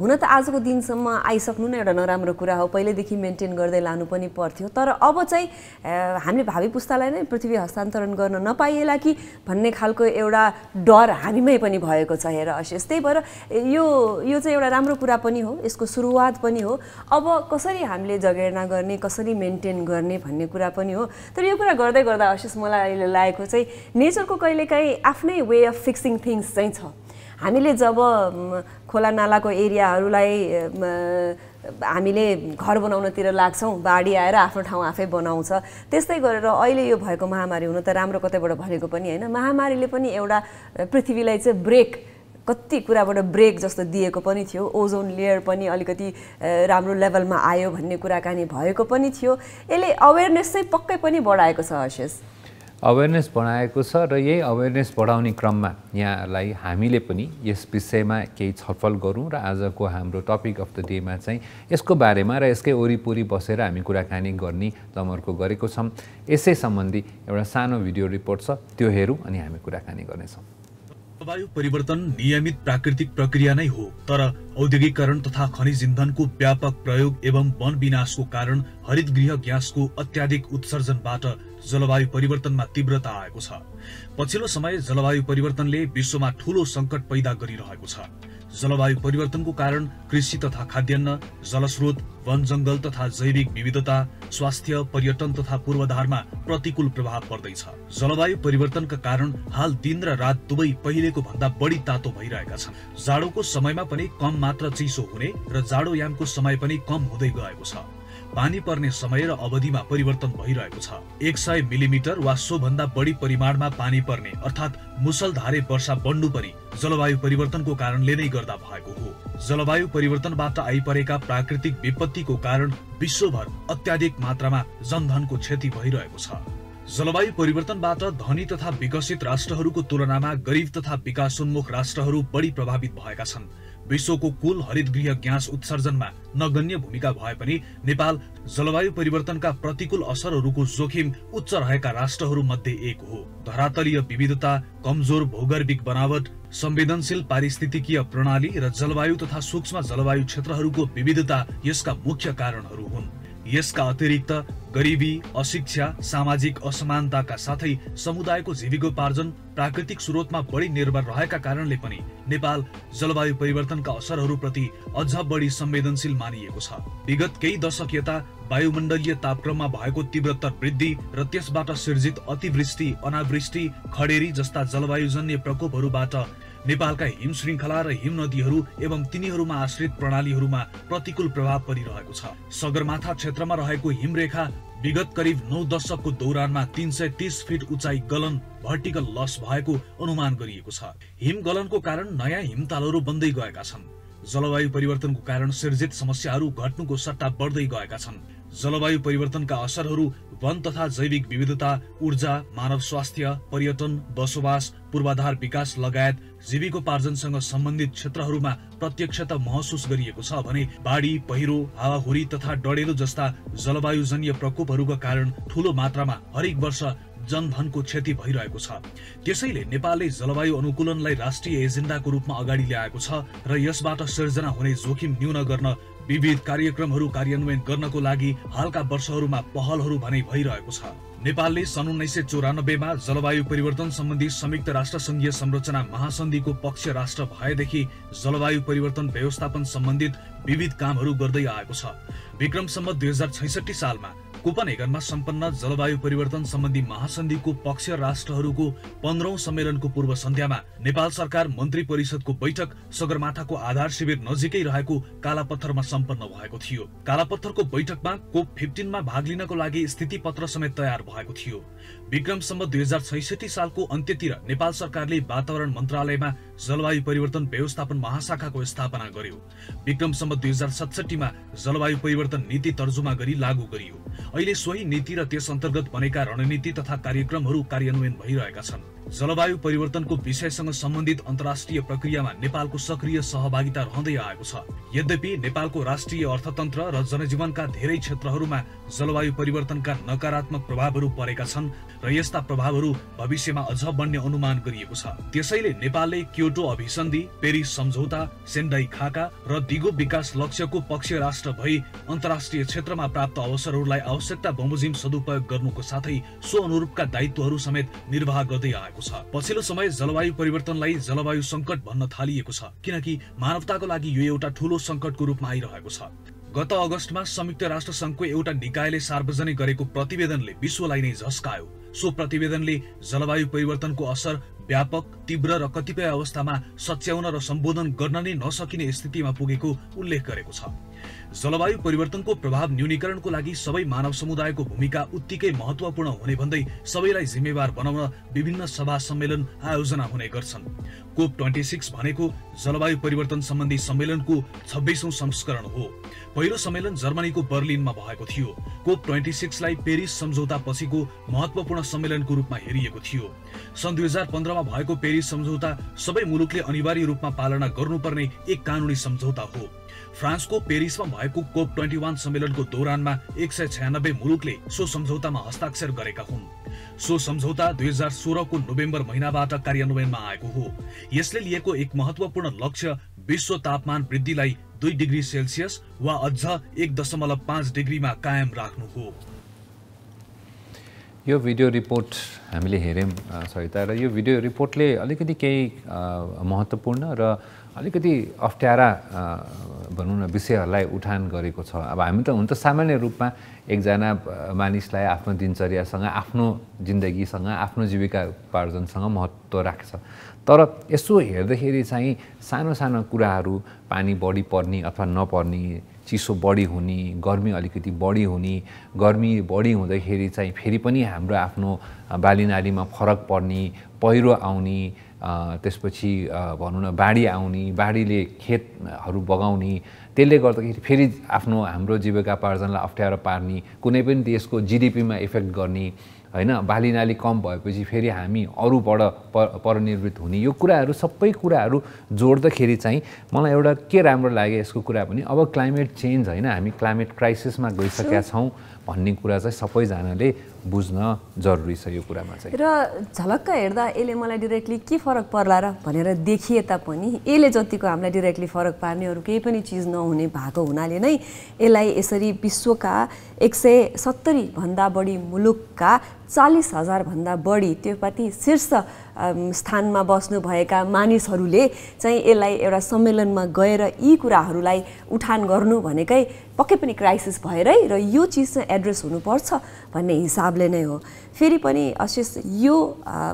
हुन त आजको दिनसम्म आइसक्नु नै एउटा नराम्रो कुरा हो, पहिल्यैदेखि मेन्टेन गर्दै लानु पनि पर्थ्यो, तर अब चाहिँ हामीले भावी पुस्तालाई नै पृथ्वी हस्तान्तरण गर्न नपाइएला कि भन्ने खालको एउटा डर हामीमै पनि भएको छ। हेर आशिष, त्यही भएर यो चाहिँ एउटा राम्रो कुरा पनि हो, यसको सुरुवात पनि हो। अब कसरी हामीले जगेर्ना गर्ने, कसरी मेन्टेन गर्ने भन्ने कुरा पनि हो। तर यो कुरा गर्दै गर्दा आशिष मलाई अहिले लागेको चाहिँ नेचरको कहिलेकाहीँ आफ्नै वे अफ फिक्सिङ थिङ्स चाहिँ छ। हामीले जब खोला नालाको एरियाहरूलाई हामीले घर बनाउनतिर लाग्छौँ, बाढी आएर आफ्नो ठाउँ आफै बनाउँछ। त्यस्तै गरेर अहिले यो भएको महामारी हुनु त राम्रो कतैबाट भनेको पनि होइन, महामारीले पनि एउटा पृथ्वीलाई चाहिँ ब्रेक, कति कुराबाट ब्रेक जस्तो दिएको पनि थियो। ओजोन लेयर पनि अलिकति राम्रो लेभलमा आयो भन्ने कुराकानी भएको पनि थियो। यसले अवेरनेस चाहिँ पक्कै पनि बढाएको छ आशिष। अवेरनेस बढाएको छ र यही अवेरनेस बढाउने क्रममा यहाँलाई हामीले पनि यस विषयमा केही छलफल गरौँ र आजको हाम्रो टपिक अफ द डेमा चाहिँ यसको बारेमा र यसकै वरिपरि बसेर हामी कुराकानी गर्ने तमर्को गरेको छौँ। यसै सम्बन्धी एउटा सानो भिडियो रिपोर्ट छ, त्यो हेरौँ अनि हामी कुराकानी गर्नेछौँ। जलवायु परिवर्तन नियमित प्राकृतिक प्रक्रिया नै हो, तर औद्योगिकरण तथा खनिज इन्धनको व्यापक प्रयोग एवं वन विनाशको कारण हरितगृह ग्यासको अत्याधिक उत्सर्जनबाट जलवायु परिवर्तनमा तीव्रता आएको छ। पछिल्लो समय जलवायु परिवर्तनले विश्वमा ठूलो संकट पैदा गरिरहेको छ। जलवायु परिवर्तनको कारण कृषि तथा खाद्यान्न, जलस्रोत, वन जंगल तथा जैविक विविधता, स्वास्थ्य, पर्यटन तथा पूर्वाधारमा प्रतिकूल प्रभाव पर्दैछ। जलवायु परिवर्तनका कारण हाल दिन र रात दुवै पहिलेको भन्दा बढी तातो भइरहेका छन्। जाडोको समयमा पनि कम मात्र चिसो हुने र जाडोयामको समय पनि कम हुँदै गएको छ। पानी पर्ने समय र अवधिमा परिवर्तन भइरहेको छ। 100 मिलिमिटर वा सो भन्दा बढी परिमाणमा पानी पर्ने अर्थात् मुसलधारे वर्षा बढ्नु पनि जलवायु परिवर्तनको कारणले नै गर्दा भएको हो। जलवायु परिवर्तनबाट आइपरेका प्राकृतिक विपत्तिको कारण विश्वभर अत्याधिक मात्रामा जनधनको क्षति भइरहेको छ। जलवायु परिवर्तनबाट धनी तथा विकसित राष्ट्रहरूको तुलनामा गरिब तथा विकासोन्मुख राष्ट्रहरू बढी प्रभावित भएका छन्। विश्वको कुल हरितगृह ग्यास उत्सर्जनमा नगण्य भूमिका भए पनि नेपाल जलवायु परिवर्तनका प्रतिकूल असरहरूको जोखिम उच्च रहेका राष्ट्रहरू मध्ये एक हो। धरातलीय विविधता, कमजोर भौगोलिक बनावट, संवेदनशील पारिस्थितिकीय प्रणाली र जलवायु तथा सूक्ष्म जलवायु क्षेत्रहरूको विविधता यसका मुख्य कारणहरू हुन्। यसका अतिरिक्त गरिबी, अशिक्षा, सामाजिक असमानताका साथै समुदायको जीविकोपार्जन प्राकृतिक स्रोतमा बढी निर्भर रहेका कारणले पनि नेपाल जलवायु परिवर्तनका असरहरूप्रति अझ बढी संवेदनशील मानिएको छ। विगत केही दशक यता वायुमण्डलीय तापक्रममा भएको तीव्रतर वृद्धि र त्यसबाट सिर्जित अतिवृष्टि, अनावृष्टि, खडेरी जस्ता जलवायुजन्य प्रकोपहरूबाट नेपालका हिम श्रृङ्खला र हिम नदीहरू एवं तिनीहरूमा आश्रित प्रणालीहरूमा प्रतिकूल प्रभाव परिरहेको छ। सगरमाथा क्षेत्रमा रहेको हिमरेखा विगत करिब 9 दशकको दौरानमा 330 फिट उचाइ गलन भर्टिकल लस भएको अनुमान गरिएको छ। हिमगलनको कारण नयाँ हिमतालहरू बन्दै गएका छन्। जलवायु परिवर्तनको कारण सिर्जित समस्याहरू घट्नुको सट्टा बढ्दै गएका छन्। जलवायु परिवर्तनका असरहरू वन तथा जैविक विविधता, ऊर्जा, मानव स्वास्थ्य, पर्यटन, बसोबास, पूर्वाधार विकास लगायत जीविकोपार्जनसँग सम्बन्धित क्षेत्रहरूमा प्रत्यक्षतः महसुस गरिएको छ भने बाढी, पहिरो, हावाहुरी तथा डढेलो जस्ता जलवायुजन्य प्रकोपहरूका कारण ठूलो मात्रामा हरेक वर्ष जनधनको क्षति भइरहेको छ। त्यसैले नेपालले जलवायु अनुकूलनलाई राष्ट्रिय एजेन्डाको रूपमा अगाडि ल्याएको छ र यसबाट सिर्जना हुने जोखिम न्यून गर्न विविध कार्यक्रमहरू कार्यान्वयन गर्नको लागि हालका वर्षहरूमा पहलहरू भने भइरहेको छ। नेपालले सन् 1994 मा जलवायु परिवर्तन सम्बन्धी संयुक्त राष्ट्र संघीय संरचना महासन्धिको पक्ष राष्ट्र भएदेखि जलवायु परिवर्तन व्यवस्थापन सम्बन्धित विविध कामहरू गर्दै आएको छ। विक्रम सम्वत 2066 सालमा कोपनहेगनमा सम्पन्न जलवायु परिवर्तन सम्बन्धी महासन्धिको पक्ष राष्ट्रहरूको 15औं सम्मेलनको पूर्व सन्ध्यामा नेपाल सरकार मन्त्री परिषदको बैठक सगरमाथाको आधार शिविर नजिकै रहेको कालापत्थरमा सम्पन्न भएको थियो। कालापत्थरको बैठकमा कोप 15 मा भाग लिनको लागि स्थिति पत्र समेत तयार भएको थियो। विक्रम सम्वत 2066 सालको अन्त्यतिर नेपाल सरकारले वातावरण मन्त्रालयमा जलवायु परिवर्तन व्यवस्थापन महाशाखाको स्थापना गर्यो। विक्रम सम्वत 2067 मा जलवायु परिवर्तन नीति तर्जुमा गरी लागू गरियो। अहिले सोही नीति र त्यस अन्तर्गत बनेका रणनीति तथा कार्यक्रमहरू कार्यान्वयन भइरहेका छन्। जलवायु परिवर्तनको विषयसँग सम्बन्धित अन्तर्राष्ट्रिय प्रक्रियामा नेपालको सक्रिय सहभागिता रहँदै आएको छ। यद्यपि नेपालको राष्ट्रिय अर्थतन्त्र र जनजीवनका धेरै क्षेत्रहरूमा जलवायु परिवर्तनका नकारात्मक प्रभावहरू परेका छन् र यस्ता प्रभावहरू भविष्यमा अझ बढ्ने अनुमान गरिएको छ। त्यसैले नेपालले क्योटो अभिसन्धि, पेरिस सम्झौता, सेन्डाई खाका र दिगो विकास लक्ष्यको पक्ष राष्ट्र भई अन्तर्राष्ट्रिय क्षेत्रमा प्राप्त अवसरहरूलाई आवश्यकता बमोजिम सदुपयोग गर्नुको साथै सो अनुरूपका दायित्वहरू समेत निर्वाह गर्दै आएको छ। पछिल्लो समय जलवायु परिवर्तनलाई जलवायु संकट भन्न थालिएको छ, किनकि मानवताको लागि यो एउटा ठूलो संकटको रूपमा आइरहेको छ। गत अगस्तमा संयुक्त राष्ट्र संघको एउटा निकायले सार्वजनिक गरेको प्रतिवेदनले विश्वलाई नै झस्कायो। सो प्रतिवेदनले जलवायु परिवर्तनको असर व्यापक, तीव्र र कतिपय अवस्थामा सच्याउन र सम्बोधन गर्न नै नसकिने स्थितिमा पुगेको उल्लेख गरेको छ। जलवायु परिवर्तनको प्रभाव न्यूनीकरणको लागि सबै मानव समुदायको भूमिका उत्तिकै महत्त्वपूर्ण हुने भन्दै सबैलाई जिम्मेवार बनाउन विभिन्न सभा सम्मेलन आयोजना हुने गर्छन्। कोप 26 भनेको जलवायु परिवर्तन सम्बन्धी सम्मेलनको 26औं संस्करण हो। पहिलो सम्मेलन जर्मनीको बर्लिनमा भएको थियो। कोप 26 लाई पेरिस सम्झौता पछिको महत्त्वपूर्ण सम्मेलनको रूपमा हेरिएको थियो। सन् 2015 मा भएको पेरिस सम्झौता सबै मुलुकले अनिवार्य रूपमा पालना गर्नुपर्ने एक कानूनी सम्झौता हो। फ्रान्सको पेरिसमा भएको कोप 21 सम्मेलनको दौरानमा 196 मुलुकले सो सम्झौतामा हस्ताक्षर गरेका हुन्। सो सम्झौता 2016 को नोभेम्बर महिनाबाट कार्यान्वयनमा आएको हो। यसले लिएको एक महत्त्वपूर्ण लक्ष्य विश्व तापमान वृद्धिलाई 2 डिग्री सेल्सियस वा अझ 1.5 डिग्रीमा कायम राख्नु हो। यो भिडियो रिपोर्ट हामीले हेर्यौं सहिता, र यो भिडियो रिपोर्टले अलिकति केही महत्त्वपूर्ण र अलिकति अप्ठ्यारा भनौँ न विषयहरूलाई उठान गरेको छ। अब हामी त हुन त सामान्य रूपमा एकजना मानिसलाई आफ्नो दिनचर्यासँग, आफ्नो जिन्दगीसँग, आफ्नो जीविकोपार्जनसँग महत्त्व राख्छ। तर यसो हेर्दाखेरि चाहिँ सानो सानो कुराहरू, पानी बढी पर्ने अथवा नपर्ने, चिसो बढी हुने, गर्मी अलिकति बढी हुने, गर्मी बढी हुँदाखेरि चाहिँ फेरि पनि हाम्रो आफ्नो बालीनालीमा फरक पर्ने, पहिरो आउने, त्यसपछि भनौँ न बाढी आउने, बाढीले खेतहरू बगाउने, त्यसले गर्दाखेरि फेरि हाम्रो जीविकोपार्जनलाई अप्ठ्यारो पार्ने, कुनै पनि देशको जीडीपीमा इफेक्ट गर्ने, हैन, बालीनाली कम भएपछि फेरि हामी अरूबाट परनिर्भर हुने, यो कुराहरू सबै कुराहरू जोड्दाखेरि चाहिँ मलाई एउटा के राम्रो लाग्यो यसको कुरा पनि, अब क्लाइमेट चेन्ज, हैन, हामी क्लाइमेट क्राइसिसमा गइसकेका छौँ भन्ने कुरा चाहिँ सबैजनाले बुझ्न जरुरी छ यो कुरामा चाहिँ। र झलक्क हेर्दा यसले मलाई डाइरेक्टली के फरक पर्ला र भनेर देखिए तापनि यसले जतिको हामीलाई डाइरेक्टली फरक पार्ने अरू केही पनि चिज नहुने भएको हुनाले नै यसलाई यसरी विश्वका 170 भन्दा बढी मुलुकका 40,000 भन्दा बढी त्योपाति शीर्ष स्थानमा बस्नुभएका मानिसहरूले चाहिँ यसलाई एउटा सम्मेलनमा गएर यी कुराहरूलाई उठान गर्नु भनेकै पक्कै पनि क्राइसिस भएरै र यो चिज चाहिँ एड्रेस हुनुपर्छ भन्ने हिसाबले नै हो। फेरि पनि अशिष, यो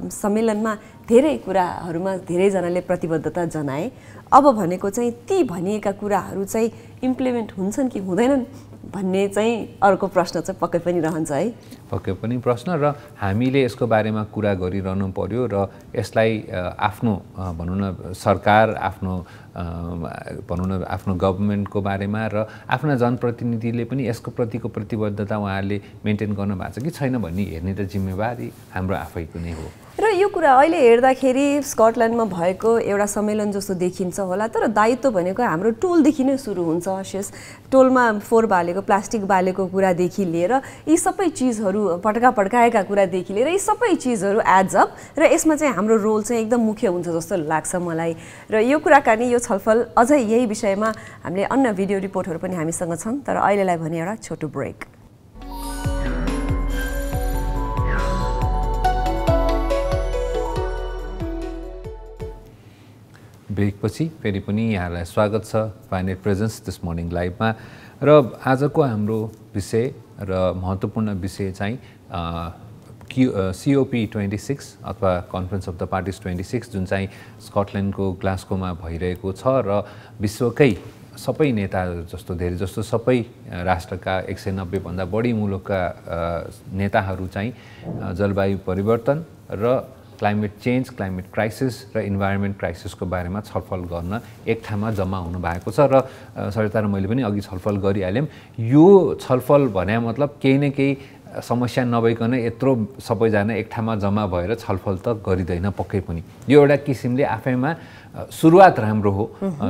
सम्मेलनमा धेरै कुराहरूमा धेरैजनाले प्रतिबद्धता जनाए। अब भनेको चाहिँ ती भनिएका कुराहरू चाहिँ इम्प्लिमेन्ट हुन्छन् कि हुँदैनन् भन्ने चाहिँ अर्को प्रश्न चाहिँ पक्कै पनि रहन्छ है। पक्कै पनि प्रश्न, र हामीले यसको बारेमा कुरा गरिरहनु पर्यो र यसलाई आफ्नो भनौँ न सरकार, आफ्नो भनौँ न आफ्नो गभर्मेन्टको बारेमा र आफ्ना जनप्रतिनिधिले पनि यसको प्रतिको प्रतिबद्धता उहाँहरूले मेन्टेन गर्नु भएको छ कि छैन भन्ने हेर्ने त जिम्मेवारी हाम्रो आफैको नै हो। र यो कुरा अहिले हेर्दाखेरि स्कटल्यान्डमा भएको एउटा सम्मेलन जस्तो देखिन्छ होला, तर दायित्व भनेको हाम्रो टोलदेखि नै सुरु हुन्छ। शेष टोलमा फोहोर बालेको, प्लास्टिक बालेको कुरादेखि लिएर यी सबै चिजहरू, पड्काएका कुरादेखि लिएर यी सबै चिजहरू एड्स अप, र यसमा चाहिँ हाम्रो रोल चाहिँ एकदम मुख्य हुन्छ जस्तो लाग्छ मलाई। र यो कुराकानी, यो छलफल अझै यही विषयमा हामीले अन्य भिडियो रिपोर्टहरू पनि हामीसँग छन्, तर अहिलेलाई भने एउटा छोटो ब्रेक। ब्रेकपछि फेरि पनि यहाँलाई स्वागत छ वायनेट प्रेजेन्स दिस मर्निङ लाइभमा। र आजको हाम्रो विषय र महत्त्वपूर्ण विषय चाहिँ COP26 अथवा कन्फरेन्स अफ द पार्टिज 26 जुन चाहिँ स्कटल्यान्डको ग्लास्गोमा भइरहेको छ र विश्वकै सबै नेताहरू जस्तो धेरै जस्तो सबै राष्ट्रका 190 भन्दा बढी मुलुकका नेताहरू चाहिँ जलवायु परिवर्तन र क्लाइमेट चेन्ज, क्लाइमेट क्राइसिस र इन्भाइरोमेन्ट क्राइसिसको बारेमा छलफल गर्न एक ठाउँमा जम्मा हुनु भएको छ र सरिता र मैले पनि अघि छलफल गरिहाल्यौँ। यो छलफल भने मतलब केही न केही समस्या नभइकन यत्रो सबैजना एक ठाउँमा जम्मा भएर छलफल त गरिँदैन पक्कै पनि। यो एउटा किसिमले आफैमा सुरुवात राम्रो हो,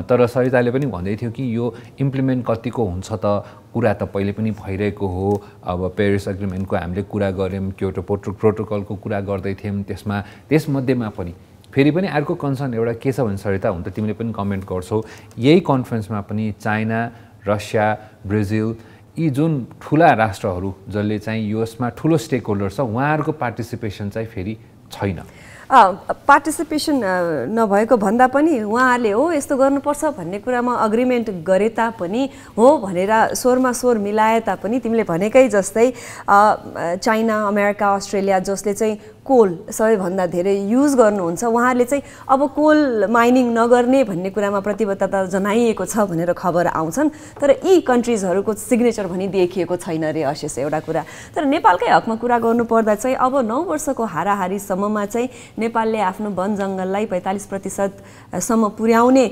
तर सरिताले पनि भन्दै थियो कि यो इम्प्लिमेन्ट कतिको हुन्छ त कुरा त पहिले पनि भइरहेको हो। अब पेरिस एग्रिमेन्टको हामीले कुरा गऱ्यौँ, क्योटो प्रोटोकलको कुरा गर्दै थियौँ, त्यसमध्येमा पनि फेरि पनि अर्को कन्सर्न एउटा के छ भने सरिता, हुन त तिमीले पनि कमेन्ट गर्छौ, यही कन्फरेन्समा पनि चाइना, रसिया, ब्राजिल यी जुन ठुला राष्ट्रहरू जसले चाहिँ यसमा ठुलो स्टेक होल्डर छ उहाँहरूको पार्टिसिपेसन चाहिँ फेरि छैन। पार्टिसिपेसन नभएको भन्दा पनि उहाँहरूले हो यस्तो गर्नुपर्छ भन्ने कुरामा अग्रिमेन्ट गरे तापनि हो भनेर स्वरमा स्वर मिलाए तापनि तिमीले भनेकै जस्तै चाइना, अमेरिका, अस्ट्रेलिया जसले चाहिँ कोल सबैभन्दा धेरै युज गर्नुहुन्छ उहाँहरूले चाहिँ अब कोल माइनिङ नगर्ने भन्ने कुरामा प्रतिबद्धता जनाइएको छ भनेर खबर आउँछन्, तर यी कन्ट्रिजहरूको सिग्नेचर भनी देखिएको छैन रे अशेष एउटा कुरा। तर नेपालकै हकमा कुरा गर्नुपर्दा चाहिँ अब 9 वर्षको हाराहारीसम्ममा चाहिँ नेपालले आफ्नो वन जङ्गललाई 45% सम्म पुर्याउने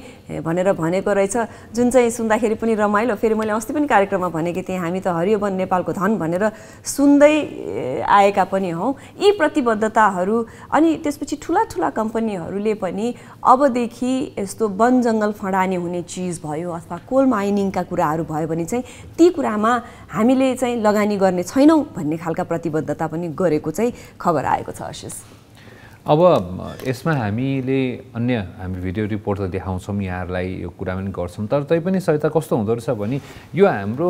भनेर भनेको रहेछ, जुन चाहिँ सुन्दाखेरि पनि रमाइलो। फेरि मैले अस्ति पनि कार्यक्रममा भनेकी थिएँ हामी त हरियो वन नेपालको धन भनेर सुन्दै आएका पनि हौँ। यी प्रतिबद्धताहरू अनि त्यसपछि ठुला कम्पनीहरूले पनि अबदेखि यस्तो वन जङ्गल फडानी हुने चिज भयो अथवा कोल माइनिङका कुराहरू भयो भने चाहिँ ती कुरामा हामीले चाहिँ लगानी गर्ने छैनौँ भन्ने खालका प्रतिबद्धता पनि गरेको चाहिँ खबर आएको छ आशिष। अब यसमा हामीले हामी भिडियो रिपोर्ट त देखाउँछौँ यहाँहरूलाई, यो कुरा पनि गर्छौँ, तर तैपनि सरिता कस्तो हुँदो रहेछ भने यो हाम्रो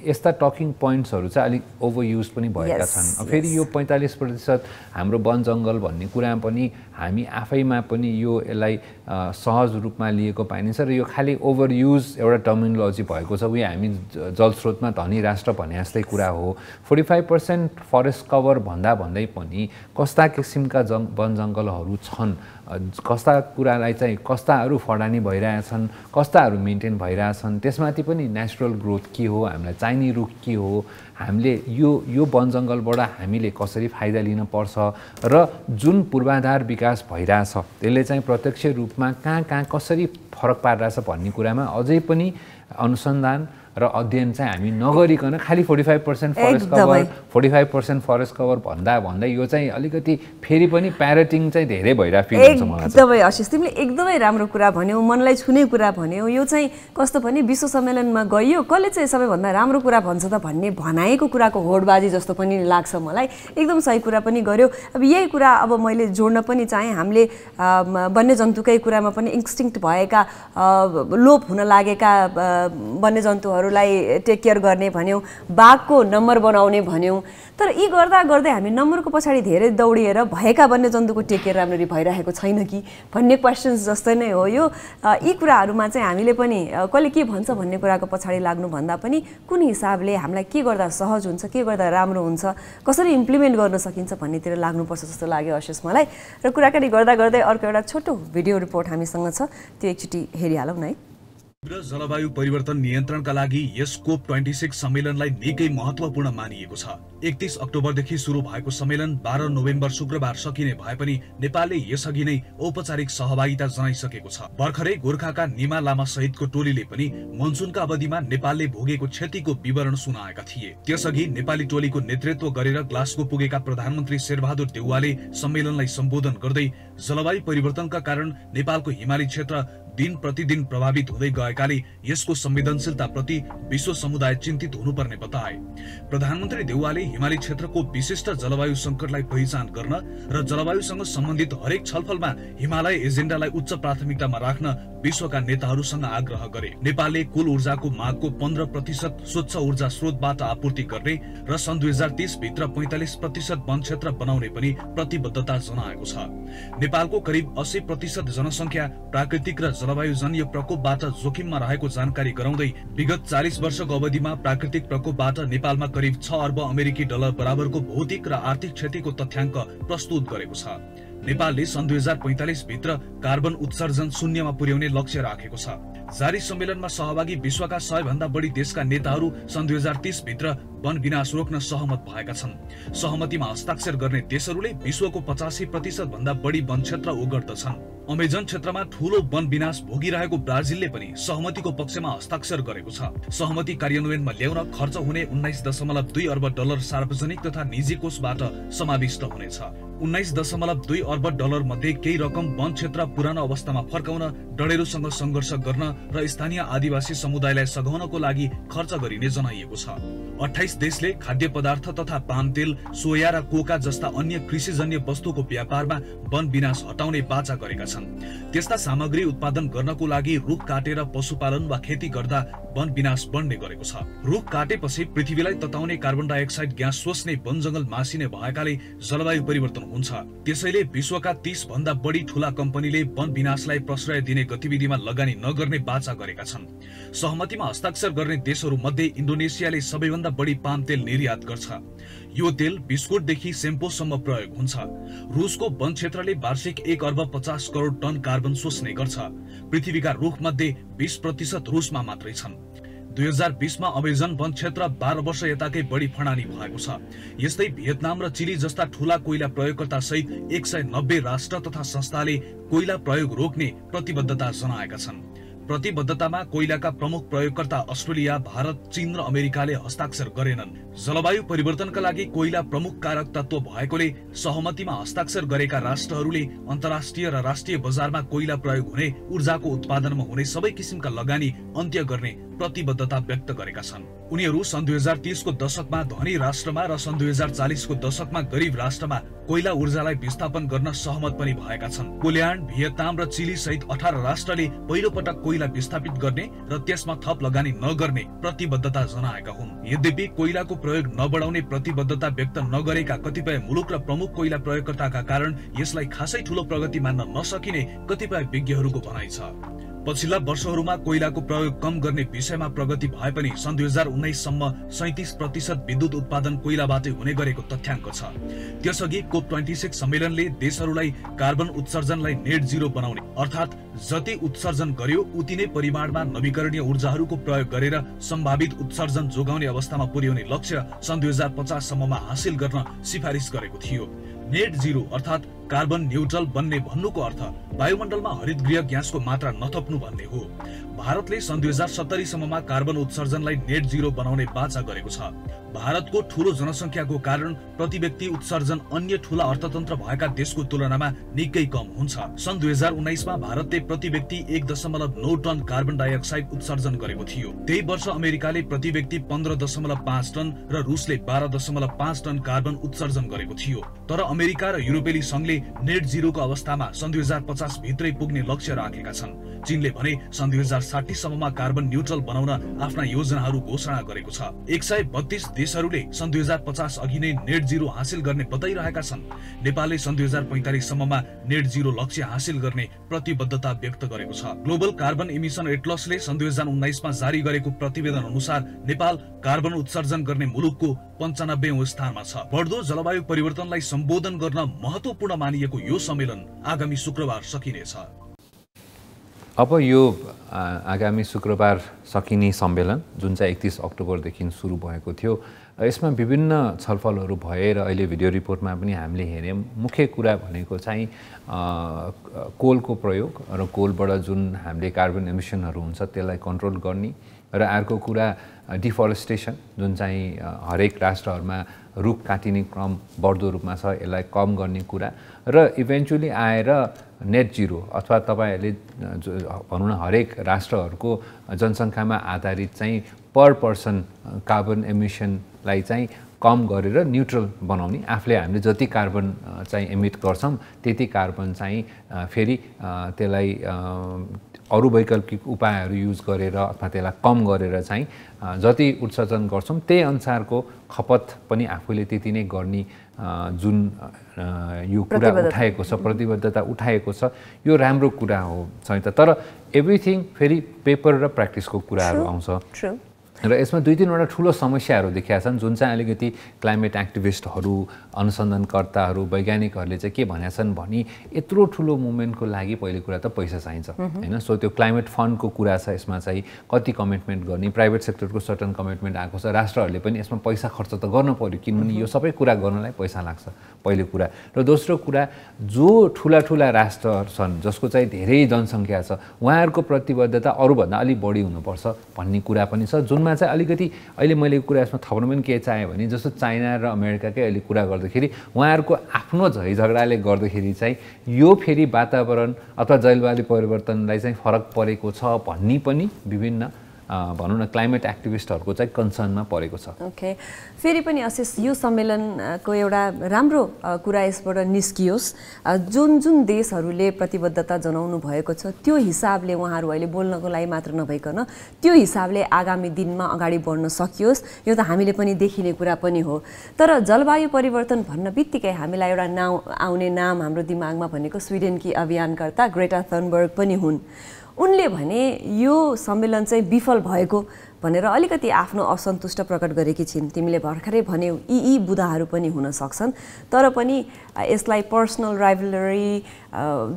यस्ता टकिङ पोइन्ट्सहरू चाहिँ अलिक ओभरयुज पनि भएका छन्। फेरि यो 45% हाम्रो वन जङ्गल भन्ने कुरा पनि हामी आफैमा पनि यसलाई सहज रूपमा लिएको पाइन्छ र यो खालि ओभरयुज एउटा टर्मिनोलोजी भएको छ। उयो हामी जलस्रोतमा धनी राष्ट्र भने जस्तै कुरा हो। 45% फरेस्ट कभर भन्दै पनि कस्ता किसिमका वन जङ्गलहरू छन्, कस्ता कुरालाई चाहिँ कस्ताहरू फडानी भइरहेछन्, कस्ताहरू मेन्टेन भइरहेछन्, त्यसमाथि पनि नेचुरल ग्रोथ के हो, हामीलाई चाहिने रुख के हो, हामीले यो वन जङ्गलबाट हामीले कसरी फाइदा लिन पर्छ र जुन पूर्वाधार विकास भइरहेछ त्यसले चाहिँ प्रत्यक्ष रूपमा कहाँ कसरी फरक पारिरहेछ भन्ने कुरामा अझै पनि अनुसन्धान र अध्ययन चाहिँ हामी नगरिकन खालि 45% फरेस्ट कभर भन्दा यो चाहिँ अलिकति फेरि पनि प्यारेटिङ चाहिँ धेरै भइरहेको फिल हुन्छ मलाई। एकदमै आशिष, तिमीले एकदमै राम्रो कुरा भन्यौ, मनलाई छुने कुरा भन्यौ। यो चाहिँ कस्तो भने विश्व सम्मेलनमा गइयो कसले चाहिँ सबैभन्दा राम्रो कुरा भन्छ त भन्ने भनाएको कुराको होडबाजी जस्तो पनि लाग्छ मलाई। एकदम सही कुरा पनि गर्यो। अब यही कुरा अब मैले जोड्न पनि चाहेँ, हामीले वन्यजन्तुकै कुरामा पनि एक्सटिङ्क्ट भएका लोप हुन लागेका वन्यजन्तुहरूलाई टेक केयर गर्ने भन्यौँ, बाघको नम्बर बनाउने भन्यौँ, तर यी गर्दा गर्दै हामी नम्बरको पछाडि धेरै दौडिएर भएका वन्यजन्तुको टेक केयर राम्ररी भइरहेको छैन कि भन्ने क्वेसन्स जस्तै नै हो यो। यी कुराहरूमा चाहिँ हामीले पनि कसले के भन्छ भन्ने कुराको पछाडि लाग्नुभन्दा पनि कुन हिसाबले हामीलाई के गर्दा सहज हुन्छ, के गर्दा राम्रो हुन्छ, कसरी इम्प्लिमेन्ट गर्न सकिन्छ भन्नेतिर लाग्नुपर्छ जस्तो लाग्यो आशिष मलाई। र कुराकानी गर्दा गर्दै अर्को एउटा छोटो भिडियो रिपोर्ट हामीसँग छ, त्यो एकचोटि हेरिहालौँ न है। जलवायु परिवर्तन नियन्त्रणका लागि यस COP26 सम्मेलनलाई निकै महत्त्वपूर्ण मानिएको छ। 31 अक्टोबरदेखि सुरु भएको सम्मेलन 12 नोभेम्बर शुक्रबार सकिने भए पनि नेपालले यसअघि नै औपचारिक सहभागिता जनाइसकेको छ। भर्खरै गोर्खाका निमा लामा सहितको टोलीले पनि मनसुनका अवधिमा नेपालले भोगेको क्षतिको विवरण सुनाएका थिए। त्यसअघि नेपाली टोलीको नेतृत्व गरेर ग्लास्गो पुगेका प्रधानमन्त्री शेरबहादुर देउवाले सम्मेलनलाई सम्बोधन गर्दै जलवायु परिवर्तनका कारण नेपालको हिमाली क्षेत्र दिन प्रतिदिन प्रभावित हुँदै गएकाले यसको संवेदनशीलता प्रति विश्व समुदाय चिन्तित हुनुपर्ने बताए। प्रधानमन्त्री देउवाले हिमाली क्षेत्रको विशिष्ट जलवायु संकटलाई पहिचान गर्न र जलवायुसँग सम्बन्धित हरेक छलफलमा हिमालय एजेन्डालाई उच्च प्राथमिकतामा राख्न विश्वका नेताहरूसँग आग्रह गरे। नेपालले कुल ऊर्जाको मागको 15% स्वच्छ ऊर्जा स्रोतबाट आपूर्ति गर्ने र सन् 2030 भित्र 45% वन क्षेत्र बनाउने पनि प्रतिबद्धता जनाएको छ। नेपालको करिब 80% जनसंख्या प्राकृतिक र जलवायुजन्य प्रकोपबाट जोखिममा रहेको जानकारी गराउँदै विगत 40 वर्षको अवधिमा प्राकृतिक प्रकोपबाट नेपालमा करिब 6 अर्ब अमेरिकी डलर बराबरको भौतिक र आर्थिक क्षतिको तथ्याङ्क प्रस्तुत गरेको छ। नेपालले सन् 2045 भित्र कार्बन उत्सर्जन शून्यमा पुर्याउने लक्ष्य राखेको छ। जारी सम्मेलनमा सहभागी विश्वका 100 भन्दा बढी देशका नेताहरू सन् 2030 भित्र वन विनाश रोक्न सहमत भएका छन्। सहमतिमा हस्ताक्षर गर्ने देशहरूले विश्वको 85% भन्दा बढी वन क्षेत्र ओगट्दछन्। अमेजन क्षेत्रमा ठूलो वन विनाश भोगिरहेको ब्राजिलले पनि सहमतिको पक्षमा हस्ताक्षर गरेको छ। सहमति कार्यान्वयनमा ल्याउन खर्च हुने 19.2 अर्ब डलर सार्वजनिक तथा निजी कोषबाट समाविष्ट हुनेछ। 19.2 अर्ब डलर मध्ये केही रकम वन क्षेत्र पुरानो अवस्थामा फर्काउन, डढेरोसँग संघर्ष गर्न र स्थानीय आदिवासी समुदायलाई सघाउनको लागि खर्च गरिने जनाइएको छ। 28 देशले खाद्य पदार्थ तथा पाम तेल, सोया र कोका जस्ता अन्य कृषिजन्य वस्तुको व्यापारमा वन विनाश हटाउने बाचा गरेका छन्। त्यस्ता सामग्री उत्पादन गर्नको लागि रुख काटेर पशुपालन वा खेती गर्दा वन विनाश बढ्ने गरेको छ। रुख काटेपछि पृथ्वीलाई तताउने कार्बन डाइअक्साइड ग्यास सोच्ने वन जंगल मासिने भएकाले जलवायु परिवर्तन हुन्छ। त्यसैले विश्वका 30 भन्दा बढी ठूला कम्पनीले वन विनाशलाई प्रश्रय दिने गतिविधिमा लगानी नगर्ने बाचा गरेका छन्। सहमतिमा हस्ताक्षर गर्ने देशहरू मध्ये इन्डोनेसियाले सबैभन्दा बढी पाम तेल निर्यात गर्छ। यो तेल बिस्कुटदेखि सेम्पोसम्म प्रयोग हुन्छ। रुसको वन क्षेत्रले वार्षिक 1 अर्ब 50 करोड टन कार्बन सोच्ने गर्छ। पृथ्वीका रुख मध्ये 20% रुसमा मात्रै छन्। 2020 मा अमेजन वन क्षेत्र 12 वर्ष यताकै बढी फडानी भएको छ। यस्तै भियतनाम र चिली जस्ता ठूला कोइला प्रयोगकर्ता सहित 190 राष्ट्र तथा संस्थाले कोइला प्रयोग रोक्ने प्रतिबद्धता जनाएका छन्। प्रतिबद्धतामा कोइलाका प्रमुख प्रयोगकर्ता अस्ट्रेलिया, भारत, चीन र अमेरिकाले हस्ताक्षर गरेनन्। जलवायु परिवर्तनका लागि कोइला प्रमुख कारक तत्व भएकोले सहमतिमा हस्ताक्षर गरेका राष्ट्रहरूले अन्तर्राष्ट्रिय र राष्ट्रिय बजारमा कोइला प्रयोग हुने ऊर्जाको उत्पादनमा हुने सबै किसिमका लगानी अन्त्य गर्ने प्रतिबद्धता व्यक्त गरेका छन्। उनीहरू सन् 2030 को दशकमा धनी राष्ट्रमा र सन् 2040 को दशकमा गरीब राष्ट्रमा कोइला ऊर्जालाई विस्थापन गर्न सहमत पनि भएका छन्। पोल्यान्ड, भियतनाम र चिली सहित 18 राष्ट्रले पहिलो पटक कोइला विस्थापित गर्ने र त्यसमा थप लगानी नगर्ने प्रतिबद्धता जनाएका हुन्। यद्यपि कोइलाको प्रयोग नबढाउने प्रतिबद्धता व्यक्त नगरेका कतिपय मुलुक र प्रमुख कोइला प्रयोगकर्ताका कारण यसलाई खासै ठूलो प्रगति मान्न नसकिने कतिपय विज्ञहरूको भनाइ छ। पछिल्ला वर्षहरूमा कोइलाको प्रयोग कम गर्ने विषयमा प्रगति भए पनि सन् 2019 सम्म 37% विद्युत उत्पादन कोइलाबाटै हुने गरेको तथ्याङ्क छ। त्यसअघि COP26 सम्मेलनले देशहरूलाई कार्बन उत्सर्जनलाई नेट जिरो बनाउने अर्थात् जति उत्सर्जन गर्यो उति नै परिमाणमा नवीकरणीय ऊर्जाहरूको प्रयोग गरेर सम्भावित उत्सर्जन जोगाउने अवस्थामा पुर्याउने लक्ष्य सन् 2050 सम्ममा हासिल गर्न सिफारिस गरेको थियो। नेट जिरो अर्थात् कार्बन न्यूट्रल बन्ने भन्नुको अर्थ वायुमण्डलमा हरितगृह ग्यासको मात्रा नथप्नु भन्ने हो। भारतले सन् 2070 सम्ममा कार्बन उत्सर्जनलाई नेट जिरो बनाउने बाचा गरेको छ। भारतको ठूलो जनसंख्याको कारण प्रति व्यक्ति उत्सर्जन अन्य ठूला अर्थतन्त्र भएका देशको तुलनामा निकै कम हुन्छ। सन् 2019 मा भारतले प्रति व्यक्ति 1.9 टन कार्बन डाइअक्साइड उत्सर्जन गरेको थियो। त्यही वर्ष अमेरिकाले प्रति व्यक्ति 15.5 टन र रुसले 12.5 टन कार्बन उत्सर्जन गरेको थियो। तर अमेरिका र युरोपेली संघले नेट जिरोको अवस्थामा सन् 2050 भित्रै पुग्ने लक्ष्य राखेका छन्। चीनले भने सन् 2060 सम्ममा कार्बन न्यूट्रल बनाउन आफ्ना योजनाहरू घोषणा गरेको छ। 132 देशहरूले सन् 2050 अघि नै नेट जिरो हासिल गर्ने बताइरहेका छन्। नेपालले सन् 2045 सम्ममा नेट जिरो लक्ष्य हासिल गर्ने प्रतिबद्धता व्यक्त गरेको छ। ग्लोबल कार्बन इमिसन एटलसले सन् 2019 मा जारी गरेको प्रतिवेदन अनुसार नेपाल कार्बन उत्सर्जन गर्ने मुलुकको 95औं स्थानमा छ। बढ्दो जलवायु परिवर्तनलाई सम्बोधन गर्न महत्वपूर्ण मानिएको यो सम्मेलन आगामी शुक्रबार सकिनेछ। अब यो आगामी शुक्रबार सकिने सम्मेलन जुन चाहिँ 31 अक्टोबरदेखि सुरु भएको थियो, यसमा विभिन्न छलफलहरू भए र अहिले भिडियो रिपोर्टमा पनि हामीले हेर्यौं। मुख्य कुरा भनेको चाहिँ कोलको प्रयोग र कोलबाट जुन हामीले कार्बन एमिसनहरू हुन्छ त्यसलाई कन्ट्रोल गर्ने र अर्को कुरा डिफरेस्टेसन जुन चाहिँ हरेक राष्ट्रहरूमा रुख काटिने क्रम बढ्दो रूपमा छ, यसलाई कम गर्ने कुरा र इभेन्चुअली आएर नेट जिरो अथवा तपाईहरुले भनौं न हरेक राष्ट्रहरूको जनसंख्यामा आधारित चाहिँ पर पर्सन कार्बन एमिसनलाई चाहिँ कम गरेर न्युट्रल बनाउने, आफूले हामीले जति कार्बन चाहिँ एमिट गर्छौँ त्यति कार्बन चाहिँ फेरि त्यसलाई अरू वैकल्पिक उपायहरू युज गरेर अथवा त्यसलाई कम गरेर चाहिँ जति उत्सर्जन गर्छौँ त्यही अनुसारको खपत पनि आफूले त्यति नै गर्ने जुन यो कुरा उठाएको छ, प्रतिबद्धता उठाएको छ, यो राम्रो कुरा हो सहित। तर एभ्रिथिङ फेरि पेपर र प्र्याक्टिसको कुराहरू आउँछ र यसमा 2-3वटा ठुलो समस्याहरू देखिया छन् जुन चाहिँ अलिकति क्लाइमेट एक्टिभिस्टहरू, अनुसन्धानकर्ताहरू, वैज्ञानिकहरूले चाहिँ के भनेका छन् भने यत्रो ठुलो मुभमेन्टको लागि पहिले कुरा त पैसा चाहिन्छ हैन। सो त्यो क्लाइमेट फन्डको कुरा छ, यसमा चाहिँ कति कमिटमेन्ट गर्ने, प्राइभेट सेक्टरको सर्टन कमिटमेन्ट आएको छ, राष्ट्रहरूले पनि यसमा पैसा खर्च त गर्न पर्यो किनभने यो सबै कुरा गर्नलाई पैसा लाग्छ पहिलो कुरा। र दोस्रो कुरा, जो ठुला राष्ट्रहरू छन् जसको चाहिँ धेरै जनसङ्ख्या छ उहाँहरूको प्रतिबद्धता अरूभन्दा अलिक बढी हुनुपर्छ भन्ने कुरा पनि छ, जुनमा चाहिँ अलिकति अहिले मैले कुरा यसमा थप्न पनि के चाहेँ भने जस्तो चाइना र अमेरिकाकै अहिले कुरा गर्दाखेरि उहाँहरूको आफ्नो झैझगडाले गर्दाखेरि चाहिँ यो फेरि वातावरण अथवा जलवायु परिवर्तनलाई चाहिँ फरक परेको छ भन्ने पनि विभिन्न भनौँ न क्लाइमेट एक्टिभिस्टहरूको चाहिँ कन्सर्नमा परेको छ। ओके, फेरि पनि आशिष यो सम्मेलनको एउटा राम्रो कुरा यसबाट निस्कियोस्, जुन देशहरूले प्रतिबद्धता जनाउनु भएको छ त्यो हिसाबले उहाँहरू अहिले बोल्नको लागि मात्र नभइकन त्यो हिसाबले आगामी दिनमा अगाडि बढ्न सकियोस्, यो त हामीले पनि देखिने कुरा पनि हो। तर जलवायु परिवर्तन भन्न बित्तिकै हामीलाई एउटा आउने नाम हाम्रो दिमागमा भनेको स्विडेनकी अभियानकर्ता ग्रेटा थनबर्ग पनि हुन्। उनले भने यो सम्मेलन चाहिँ विफल भएको भनेर अलिकति आफ्नो असन्तुष्ट प्रकट गरेकी छिन्। तिमीले भर्खरै भन्यौ यी बुदाहरू पनि हुन सक्छन्, तर पनि यसलाई पर्सनल राइभलरी,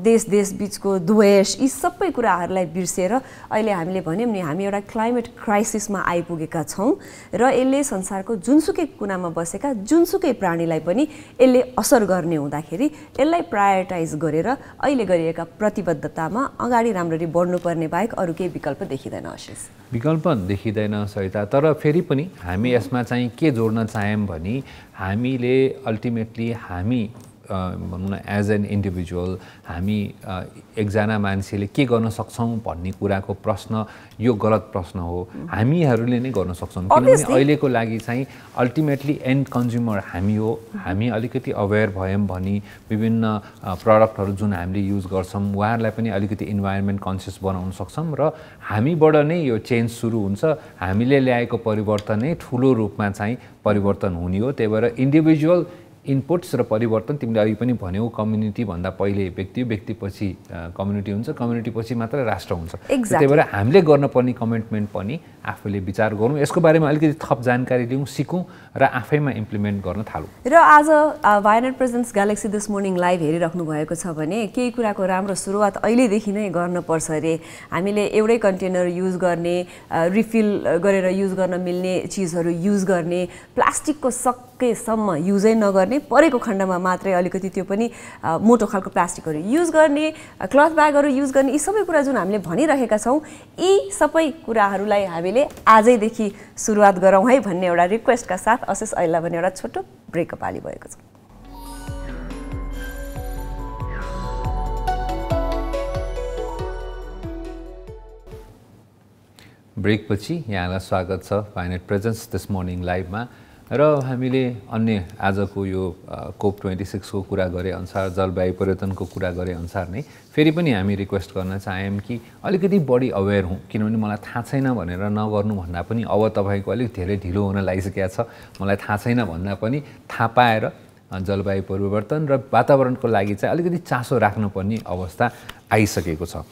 देश बीचको द्वेष, यी सबै कुराहरूलाई बिर्सेर अहिले हामीले भन्यौँ नि हामी एउटा क्लाइमेट क्राइसिसमा आइपुगेका छौँ र यसले संसारको जुनसुकै कुनामा बसेका जुनसुकै प्राणीलाई पनि यसले असर गर्ने हुँदाखेरि यसलाई प्रायोरिटाइज गरेर अहिले गरिएका प्रतिबद्धतामा अगाडि राम्ररी बढ्नुपर्ने बाहेक अरू केही विकल्प देखिँदैन। आशिष, विकल्प देखिँदैन सहिता, तर फेरि पनि हामी यसमा चाहिँ के जोड्न चाह्यौँ भने हामीले अल्टिमेटली हामी भनौँ न एज एन इन्डिभिजुअल हामी एकजना मान्छेले के गर्न सक्छौँ भन्ने कुराको प्रश्न यो गलत प्रश्न हो। हामीहरूले नै गर्न सक्छौँ किनभने अहिलेको लागि चाहिँ अल्टिमेटली एन्ड कन्ज्युमर हामी हो। हामी अलिकति अवेर भयौँ भने विभिन्न प्रडक्टहरू जुन हामीले युज गर्छौँ उहाँहरूलाई पनि अलिकति इन्भाइरोमेन्ट कन्सियस बनाउन सक्छौँ र हामीबाट नै यो चेन्ज सुरु हुन्छ। हामीले ल्याएको परिवर्तन नै ठुलो रूपमा चाहिँ परिवर्तन हुने हो। त्यही भएर इन्डिभिजुअल इनपुट्स र परिवर्तन, तिमीले अघि पनि भन्यौ कम्युनिटी भन्दा पहिले व्यक्तिपछि कम्युनिटी हुन्छ, कम्युनिटी पछि मात्र राष्ट्र हुन्छ। त्यही भएर हामीले गर्नुपर्ने कमिटमेन्ट पनि आफूले विचार गरौँ, यसको बारेमा अलिकति थप जानकारी लिउँ, सिकौँ र आफैमा इम्प्लिमेन्ट गर्न थालौँ। र आज वायनेट presents galaxy this morning live हेरिराख्नु भएको छ भने केही कुराको राम्रो सुरुवात अहिलेदेखि नै गर्नुपर्छ अरे। हामीले एउटै कन्टेनर युज गर्ने, रिफिल गरेर युज गर्न मिल्ने चिजहरू युज गर्ने, प्लास्टिकको सकेसम्म युजै नगर्ने, परेको खण्डमा मात्रै अलिकति त्यो पनि मोटो खालको प्लास्टिकहरू युज गर्ने, क्लथ ब्यागहरू युज गर्ने, यी सबै कुरा जुन हामीले भनिरहेका छौँ यी सबै कुराहरूलाई हामीले आजैदेखि सुरुवात गरौँ है भन्ने एउटा रिक्वेस्टका साथ आशिष अहिले भने एउटा छोटो ब्रेक पाली भएको छ। ब्रेकपछि यहाँलाई स्वागत छ वायनेट प्रेजेन्ट्स दिस मर्निङ लाइभमा। र हामीले अन्य आजको यो COP26 को कुरा गरे अनुसार, जलवायु परिवर्तनको कुरा गरे अनुसार नै फेरि पनि हामी रिक्वेस्ट गर्न चाह्यौँ कि अलिकति बढी अवेर हौँ, किनभने मलाई थाहा छैन भनेर नगर्नु भन्दा पनि अब तपाईँको अलिक धेरै ढिलो हुन लागिसकेको छ। मलाई थाहा छैन भन्दा पनि थाहा पाएर जलवायु परिवर्तन र वातावरणको लागि चाहिँ अलिकति चासो राख्नुपर्ने अवस्था आइसकेको छ।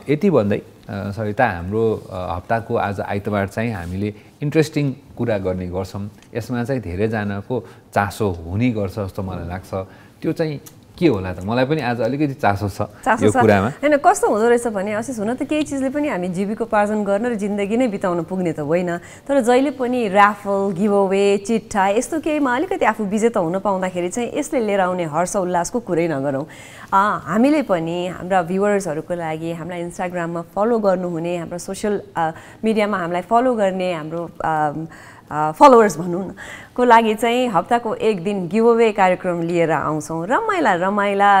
यति भन्दै सरिता, हाम्रो हप्ताको आज आइतबार चाहिँ हामीले इन्ट्रेस्टिङ कुरा गर्ने गर्छौँ। यसमा चाहिँ धेरैजनाको चासो हुने गर्छ जस्तो मलाई लाग्छ। त्यो चाहिँ के होला त? मलाई पनि आज अलिकति चासो छ यो कुरामा। हैन, कस्तो हुँदो रहेछ भने आशिष, हुन त केही चिजले पनि हामी जीविकोपार्जन गर्न र जिन्दगी नै बिताउन पुग्ने त होइन, तर जहिले पनि र्याफल, गिभअवे, चिट्ठा यस्तो केहीमा अलिकति आफू विजेता हुन पाउँदाखेरि चाहिँ यसले लिएर आउने हर्ष उल्लासको कुरै नगरौँ। हामीले पनि हाम्रा भ्युवर्सहरूको लागि हामीलाई इन्स्टाग्राममा फलो गर्नुहुने, हाम्रो सोसियल मिडियामा हामीलाई फलो गर्ने हाम्रो फलोवर्स भनौँ न को लागि चाहिँ हप्ताको एक दिन गिभअवे कार्यक्रम लिएर आउँछौँ। रमाइला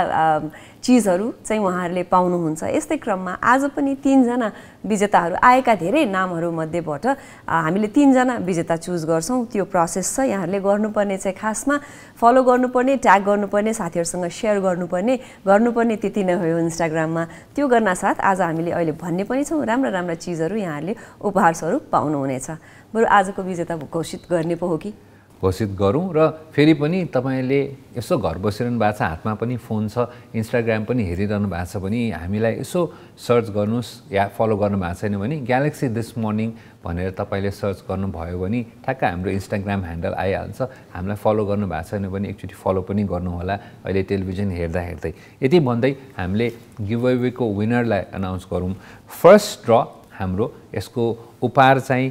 चिजहरू चाहिँ उहाँहरूले पाउनुहुन्छ। यस्तै क्रममा आज पनि 3 जना विजेताहरू आएका धेरै नामहरू मध्येबाट हामीले 3 जना विजेता चुज गर्छौँ। त्यो प्रोसेस छ, यहाँहरूले गर्नुपर्ने चाहिँ खासमा फलो गर्नुपर्ने, ट्याग गर्नुपर्ने, साथीहरूसँग सेयर गर्नुपर्ने त्यति नै हो इन्स्टाग्राममा। त्यो गर्नासाथ आज हामीले अहिले भन्ने पनि छौँ राम्रा चिजहरू यहाँहरूले उपहार स्वरूप पाउनुहुनेछ। बरु आजको विजेता घोषित गर्ने पो हो कि घोषित गरौँ। र फेरि पनि तपाईँले यसो घर बसिरहनु भएको छ, हातमा पनि फोन छ, इन्स्टाग्राम पनि हेरिरहनु भएको छ भने हामीलाई यसो सर्च गर्नुहोस् या फलो गर्नु भएको छैन भने ग्यालेक्सी दिस मर्निङ भनेर तपाईँले सर्च गर्नुभयो भने ठ्याक्क हाम्रो इन्स्टाग्राम ह्यान्डल आइहाल्छ। हामीलाई फलो गर्नु भएको छैन भने एकचोटि फलो पनि गर्नुहोला अहिले टेलिभिजन हेर्दै। यति भन्दै हामीले गिभअवेको विनरलाई अनाउन्स गरौँ। फर्स्ट ड्र हाम्रो यसको उपहार चाहिँ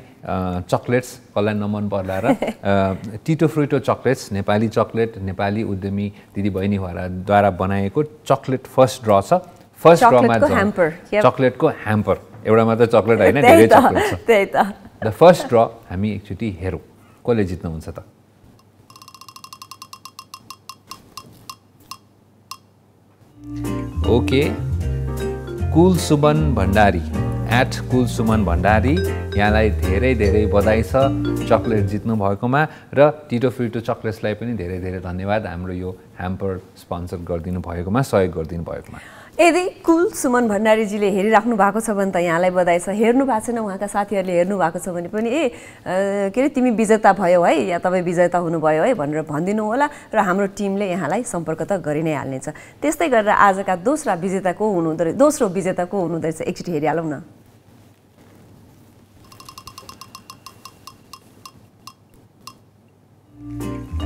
चकलेट्स, कसलाई नमन पर्ला र टिटो फ्रुटो चकलेट्स, नेपाली चकलेट, नेपाली उद्यमी दिदीबहिनीद्वारा बनाएको चकलेट फर्स्ट ड्र छ। फर्स्ट ड्रमा चकलेटको ह्याम्पर, एउटा मात्र चकलेट होइन, धेरै चकलेट छ। द फर्स्ट ड्र हामी एकचोटि हेरौँ कसले जित्नुहुन्छ त। ओके, कुल सुमन भण्डारी @कुलसुमन भण्डारी, यहाँलाई धेरै बधाई छ चकलेट जित्नु भएकोमा र टिटो फ्रुटो चकलेट्सलाई पनि धेरै धन्यवाद हाम्रो यो ह्याम्पर स्पोन्सर गरिदिनु भएकोमा, सहयोग गरिदिनु भएकोमा। यदि कुलसुमन भण्डारीजीले हेरिराख्नु भएको छ भने त यहाँलाई बधाई छ। हेर्नु भएको छैन, उहाँका साथीहरूले हेर्नु भएको छ भने पनि के अरे तिमी विजेता भयो है या तपाईँ विजेता हुनुभयो है भनेर भनिदिनु होला र हाम्रो टिमले यहाँलाई सम्पर्क त गरि नै हाल्नेछ। त्यस्तै गरेर आजका दोस्रो विजेता को हुनुहुँदो रहेछ एकचोटि हेरिहालौँ न।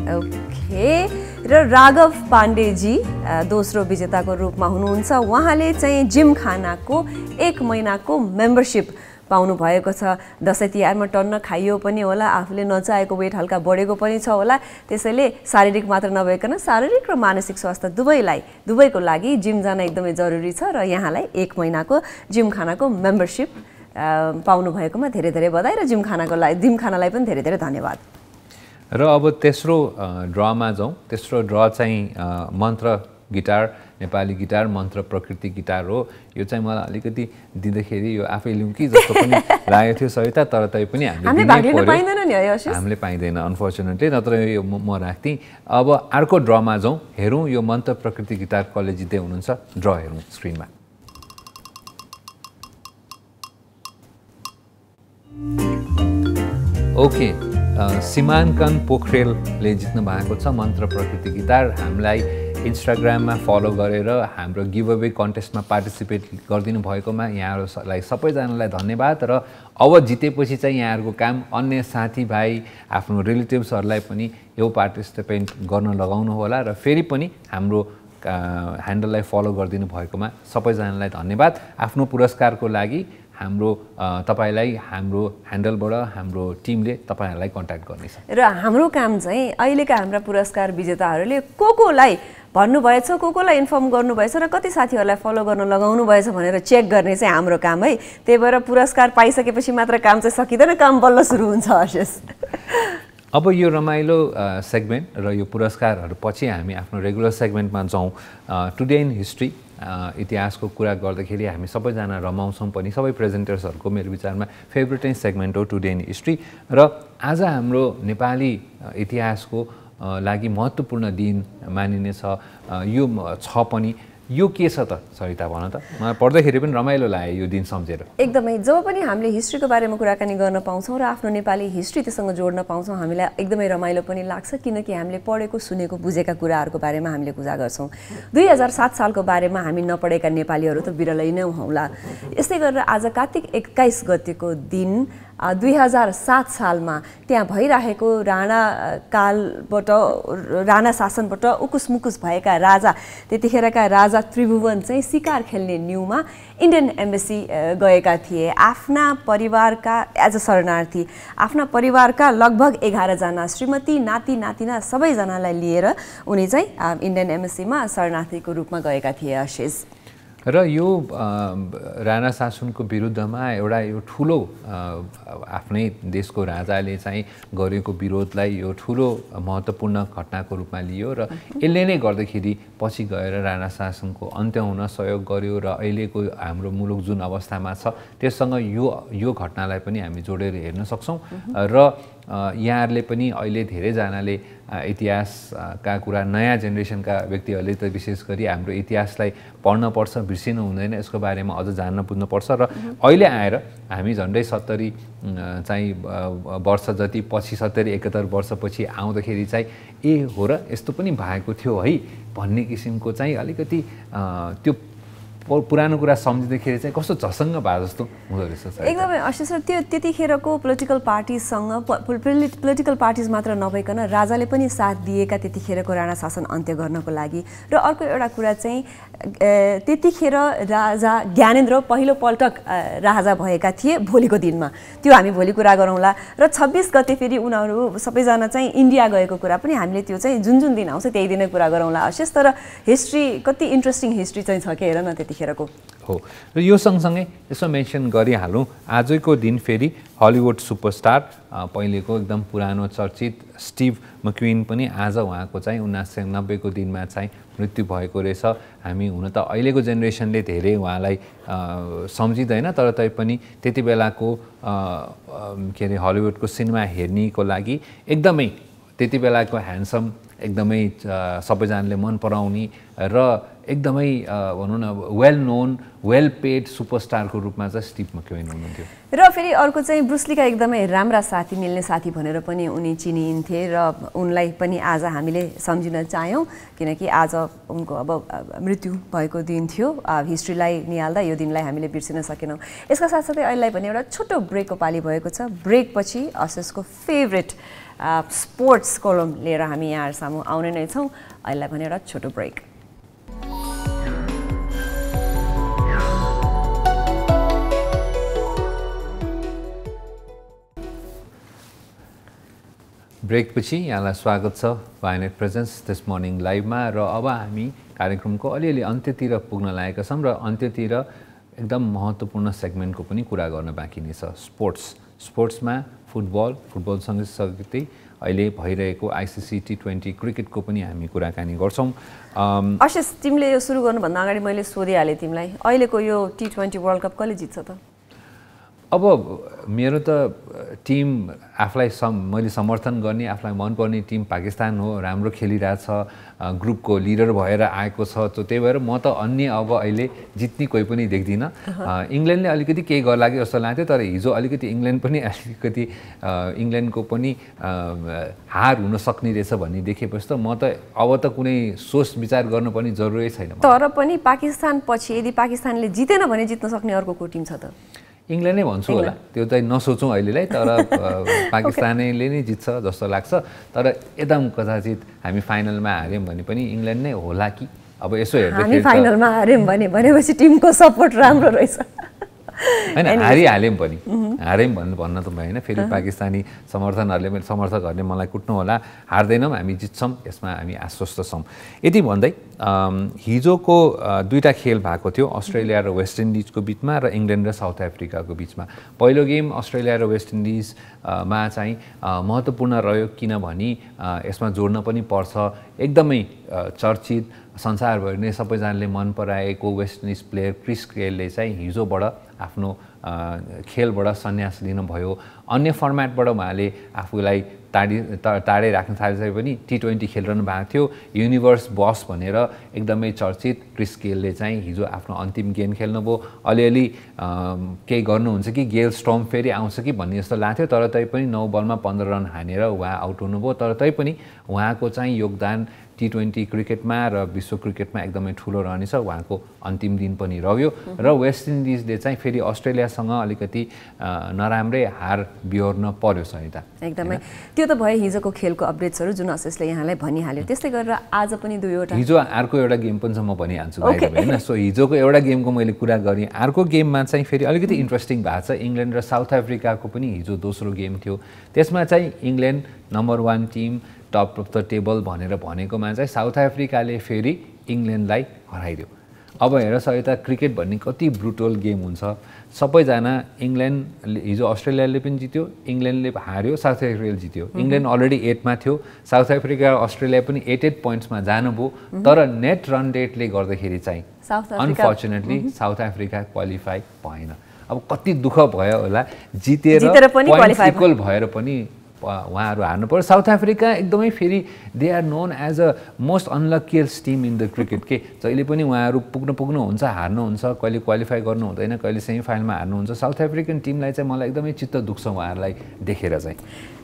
ओके, र राघव पाण्डेजी दोस्रो विजेताको रूपमा हुनुहुन्छ। उहाँले चाहिँ जिमखानाको 1 महिनाको मेम्बरसिप पाउनु भएको छ। दसैँ तिहारमा टन्न खाइयो पनि होला, आफूले नचाहेको वेट हल्का बढेको पनि छ होला, त्यसैले शारीरिक मात्र नभइकन शारीरिक र मानसिक स्वास्थ्य दुवैको लागि जिम जान एकदमै जरुरी छ र यहाँलाई 1 महिनाको जिमखानाको मेम्बरसिप पाउनु भएकोमा धेरै बधाई र जिमखानालाई पनि धेरै धन्यवाद। र अब तेस्रो ड्रमा जाउँ। तेस्रो ड्र चाहिँ मन्त्र गिटार, नेपाली गिटार, मन्त्र प्रकृति गिटार हो। यो चाहिँ मलाई अलिकति दिँदाखेरि यो आफै लिउँ कि जस्तो पनि लागेको थियो सविता, तर तै पनि हामीले पाइँदैन अनफर्चुनेटली, नत्र यो म राख्थेँ। अब अर्को ड्रमा जाउँ, हेरौँ यो मन्त्र प्रकृति गिटार कसले जित्दै हुनुहुन्छ। ड्र हेरौँ स्क्रिनमा। ओके, सीमाङ्कन पोखरेलले जित्नु भएको छ मन्त्र प्रकृति गिटार। हामीलाई इन्स्टाग्राममा फलो गरेर हाम्रो गिभअवे कन्टेस्टमा पार्टिसिपेट गरिदिनु भएकोमा यहाँहरूलाई सबैजनालाई धन्यवाद। र अब जितेपछि चाहिँ यहाँहरूको काम अन्य साथीभाइ, आफ्नो रिलेटिभ्सहरूलाई पनि यो पार्टिसिपेट गर्न लगाउनु होला र फेरि पनि हाम्रो ह्यान्डललाई फलो गरिदिनु भएकोमा सबैजनालाई धन्यवाद। आफ्नो पुरस्कारको लागि तपाईलाई हाम्रो ह्यान्डलबाट हाम्रो टिमले तपाईहरुलाई कन्ट्याक्ट गर्नेछ। र हाम्रो काम चाहिँ अहिलेका हाम्रा पुरस्कार विजेताहरूले कोलाई भन्नुभएछ, कोलाई इन्फर्म गर्नुभएछ र कति साथीहरूलाई फलो गर्न लगाउनु भएछ भनेर चेक गर्ने चाहिँ हाम्रो काम है। त्यही भएर पुरस्कार पाइसकेपछि मात्र काम चाहिँ सकिँदैन, काम बल्ल सुरु हुन्छ। आशिष, अब यो रमाइलो सेगमेन्ट र यो पुरस्कारहरू पछि हामी आफ्नो रेगुलर सेगमेन्टमा जाउँ। टुडे इन हिस्ट्री, इतिहासको कुरा गर्दाखेरि हामी सबैजना रमाउँछौँ पनि। सबै प्रेजेन्टर्सहरूको मेरो विचारमा फेभरेट सेगमेन्ट हो टुडे इन हिस्ट्री। र आज हाम्रो नेपाली इतिहासको लागि महत्त्वपूर्ण दिन मानिनेछ। यो छ पनि, यो के छ त सरिता भन त? मलाई पढ्दाखेरि पनि रमाइलो लाग्यो यो दिन सम्झेर। एकदमै, जब पनि हामीले हिस्ट्रीको बारेमा कुराकानी गर्न पाउँछौँ र आफ्नो नेपाली हिस्ट्री त्योसँग जोड्न पाउँछौँ, हामीलाई एकदमै रमाइलो पनि लाग्छ, किनकि हामीले पढेको, सुनेको, बुझेका कुराहरूको बारेमा हामीले कुरा गर्छौँ। 2007 सालको बारेमा हामी नपढेका नेपालीहरू त बिरलै नै होला। यस्तै गरेर आज कार्तिक 21 गतेको दिन 2007 सालमा त्यहाँ भइरहेको राणा शासनबाट उकुस मुकुस भएका राजा, त्यतिखेरका राजा त्रिभुवन चाहिँ शिकार खेल्ने न्युमा इन्डियन एम्बेसी गएका थिए आफ्ना परिवारका एज अ शरणार्थी। आफ्ना परिवारका लगभग 11 जना श्रीमती, नाति नातिना सबैजनालाई लिएर उनी चाहिँ इन्डियन एम्बेसीमा शरणार्थीको रूपमा गएका थिए। आशिष, र यो राणा शासनको विरुद्धमा एउटा यो ठुलो आफ्नै देशको राजाले चाहिँ गरेको विरोधलाई यो ठुलो महत्त्वपूर्ण घटनाको रूपमा लियो र यसले नै गर्दाखेरि पछि गएर राणा शासनको अन्त्य हुन सहयोग गर्यो र अहिलेको हाम्रो मुलुक जुन अवस्थामा छ त्यससँग यो घटनालाई पनि हामी जोडेर हेर्न सक्छौँ र यहाँहरूले पनि अहिले धेरैजनाले इतिहासका कुरा नयाँ जेनेरेसनका व्यक्तिहरूले त विशेष गरी हाम्रो इतिहासलाई पढ्न पर्छ, बिर्सिनु हुँदैन, यसको बारेमा अझ जान्न बुझ्नुपर्छ र अहिले आएर हामी झन्डै 70 चाहिँ वर्ष जति पछि 70-71 वर्षपछि आउँदाखेरि चाहिँ ए हो र यस्तो पनि भएको थियो है भन्ने किसिमको चाहिँ अलिकति त्यो पुरानो कुरा सम्झिँदाखेरि चाहिँ कस्तो झसङ्ग भए जस्तो हुँदो रहेछ। एकदमै अवश्य सर, त्यो त्यतिखेरको पोलिटिकल पार्टिजसँग पोलिटिकल पार्टिज मात्र नभइकन राजाले पनि साथ दिएका त्यतिखेरको राणा शासन अन्त्य गर्नको लागि। र अर्को एउटा कुरा चाहिँ त्यतिखेर राजा ज्ञानेन्द्र पहिलोपल्ट राजा भएका थिए भोलिको दिनमा, त्यो हामी भोलि कुरा गरौँला। र 26 गते फेरि उनीहरू सबैजना चाहिँ इन्डिया गएको कुरा पनि हामीले त्यो चाहिँ जुन दिन आउँछ त्यही दिनै कुरा गरौँला अवश्य। तर हिस्ट्री कति इन्ट्रेस्टिङ हिस्ट्री चाहिँ छ कि हेर न त्यतिखेरको हो। र यो सँगसँगै यसो मेन्सन गरिहालौँ, आजको दिन फेरि हलिउड सुपरस्टार पहिलेको एकदम पुरानो चर्चित स्टिभ मक्विन पनि आज उहाँको चाहिँ 1990 को दिनमा चाहिँ मृत्यु भएको रहेछ। हामी हुन त अहिलेको जेनेरेसनले धेरै उहाँलाई सम्झिँदैन, तर तैपनि त्यति बेलाको के अरे हलिउडको सिनेमा हेर्नेको लागि एकदमै त्यति बेलाको ह्यान्डसम, एकदमै सबैजनाले मन पराउने र एकदमै भनौँ न वेल नोन वेल पेड सुपरस्टारको रूपमा चाहिँ स्टिभ मक्विन हुनुहुन्थ्यो। र फेरि अर्को चाहिँ ब्रुसलीका एकदमै राम्रा साथी, मिल्ने साथी भनेर पनि उनी चिनिन्थे र उनलाई पनि आज हामीले सम्झिन चाह्यौँ किनकि आज उनको अब मृत्यु भएको दिन थियो। हिस्ट्रीलाई निहाल्दा यो दिनलाई हामीले बिर्सिन सकेनौँ। यसका साथसाथै अहिलेलाई पनि एउटा छोटो ब्रेकको पाली भएको छ। ब्रेकपछि असोजको फेभरेट स्पोर्ट्स कोलम लिएर हामी यहाँ सामु आउने नै छौँ। अहिलेलाई पनि एउटा छोटो ब्रेक। ब्रेकपछि यहाँलाई स्वागत छ वायनेट प्रेजेन्स दिस मर्निङ लाइभमा। र अब हामी कार्यक्रमको अलिअलि अन्त्यतिर पुग्न लागेका छौँ र अन्त्यतिर एकदम महत्त्वपूर्ण सेगमेन्टको पनि कुरा गर्न बाँकी नै छ। स्पोर्ट्समा फुटबल सँगसँगै अहिले भइरहेको आइसिसी T20 क्रिकेटको पनि हामी कुराकानी गर्छौँ। आशिष, तिमीले यो सुरु गर्नुभन्दा अगाडि मैले सोधिहालेँ तिमीलाई, अहिलेको यो T20 वर्ल्ड कप कसले जित्छ त? अब मेरो त टिम आफूलाई मैले समर्थन गर्ने, आफूलाई मनपर्ने टिम पाकिस्तान हो, राम्रो खेलिरहेछ, ग्रुपको लिडर भएर आएको छ। त्यही भएर म त अन्य अब अहिले जित्ने कोही पनि देख्दिनँ। इङ्ल्यान्डले अलिकति केही गर्ला कि जस्तो लाग्थ्यो, तर हिजो अलिकति इङ्ल्यान्डको पनि हार हुन सक्ने रहेछ भन्ने देखेपछि त म त अब त कुनै सोच विचार गर्नुपर्ने जरुरी छैन। तर पनि पाकिस्तान पछि यदि पाकिस्तानले जितेन भने जित्न सक्ने अर्को को टिम छ त? इङ्ल्यान्ड नै भन्छु होला, त्यो चाहिँ नसोचौँ अहिलेलाई, तर पाकिस्तानले नै जित्छ जस्तो लाग्छ। तर एकदम कदाचित हामी फाइनलमा हार्यौँ भने पनि इङ्ल्यान्ड नै होला कि? अब यसो हेर्दाखेरि हामी फाइनलमा हार्यौँ भनेपछि टिमको सपोर्ट राम्रो रहेछ हैन, हारिहाल्यौँ पनि, हार्यौँ भन्न त भएन। फेरि पाकिस्तानी समर्थकहरूले मलाई कुट्नु होला। हार्दैनौँ, हामी जित्छौँ, यसमा हामी आश्वस्त छौँ। यति भन्दै हिजोको दुईटा खेल भएको थियो, अस्ट्रेलिया र वेस्ट इन्डिजको बिचमा र इङ्ल्यान्ड र साउथ अफ्रिकाको बिचमा। पहिलो गेम अस्ट्रेलिया र वेस्ट इन्डिजमा चाहिँ महत्त्वपूर्ण रह्यो, किनभने यसमा जोड्न पनि पर्छ एकदमै चर्चित, संसारभरि नै सबैजनाले मन पराएको वेस्ट इन्डिज प्लेयर क्रिस गेलले चाहिँ हिजोबाट आफ्नो खेलबाट सन्यास लिनुभयो। अन्य फर्मेटबाट उहाँले आफूलाई टाढै राख्न थाले पनि T20 खेलिरहनु भएको थियो। युनिभर्स बस भनेर एकदमै चर्चित क्रिस गेलले चाहिँ हिजो आफ्नो अन्तिम गेम खेल्नुभयो। अलिअलि केही गर्नुहुन्छ कि गेल स्टर्म फेरि आउँछ कि भन्ने जस्तो लाग्थ्यो, तर तैपनि 9 बलमा 15 रन हानेर उहाँ आउट हुनुभयो। तर तैपनि उहाँको चाहिँ योगदान T20 क्रिकेटमा र विश्व क्रिकेटमा एकदमै ठुलो रहनेछ। उहाँको अन्तिम दिन पनि रह्यो। र वेस्ट इन्डिजले चाहिँ फेरि अस्ट्रेलियासँग अलिकति नराम्रै हार बिहोर्न पर्यो सहिता। एकदमै त्यो त भयो हिजोको खेलको अपडेट्सहरू जुन अशेषले यहाँलाई भनिहाल्यो। त्यस्तै गरेर आज पनि दुईवटा, हिजो अर्को एउटा गेम पनि छ, म भनिहाल्छु होइन। सो हिजोको एउटा गेमको मैले कुरा गरेँ। अर्को गेममा चाहिँ फेरि अलिकति इन्ट्रेस्टिङ भएको छ। इङ्ल्यान्ड र साउथ अफ्रिकाको पनि हिजो दोस्रो गेम थियो। त्यसमा चाहिँ England number 1 team, top of the table भनेर भनेकोमा चाहिँ साउथ अफ्रिकाले फेरि इङ्ल्यान्डलाई हराइदियो। अब हेर सहिता क्रिकेट भन्ने कति ब्रुटल गेम हुन्छ सबैजना इङ्ल्यान्ड हिजो अस्ट्रेलियाले पनि जित्यो इङ्ल्यान्डले हार्यो साउथ अफ्रिकाले जित्यो इङ्ल्यान्ड अलरेडी 8 मा थियो साउथ अफ्रिका अस्ट्रेलिया पनि 8 पोइन्ट्समा जानुभयो तर नेट रन रेटले गर्दाखेरि चाहिँ अनफर्चुनेटली साउथ अफ्रिका क्वालिफाई भएन अब कति दुःख भयो होला जितेर पोइन्ट्स इक्वल भएर पनि उहाँहरू हार्नु पर्यो साउथ अफ्रिका एकदमै फेरि they are known as a most unluckiest team in the cricket के जहिले पनि उहाँहरू पुग्नुहुन्छ हार्नुहुन्छ कहिले क्वालिफाई गर्नु हुँदैन कहिले सेमिफाइनलमा हार्नुहुन्छ साउथ अफ्रिकन टिमलाई चाहिँ मलाई एकदमै चित्त दुख्छ उहाँहरूलाई देखेर चाहिँ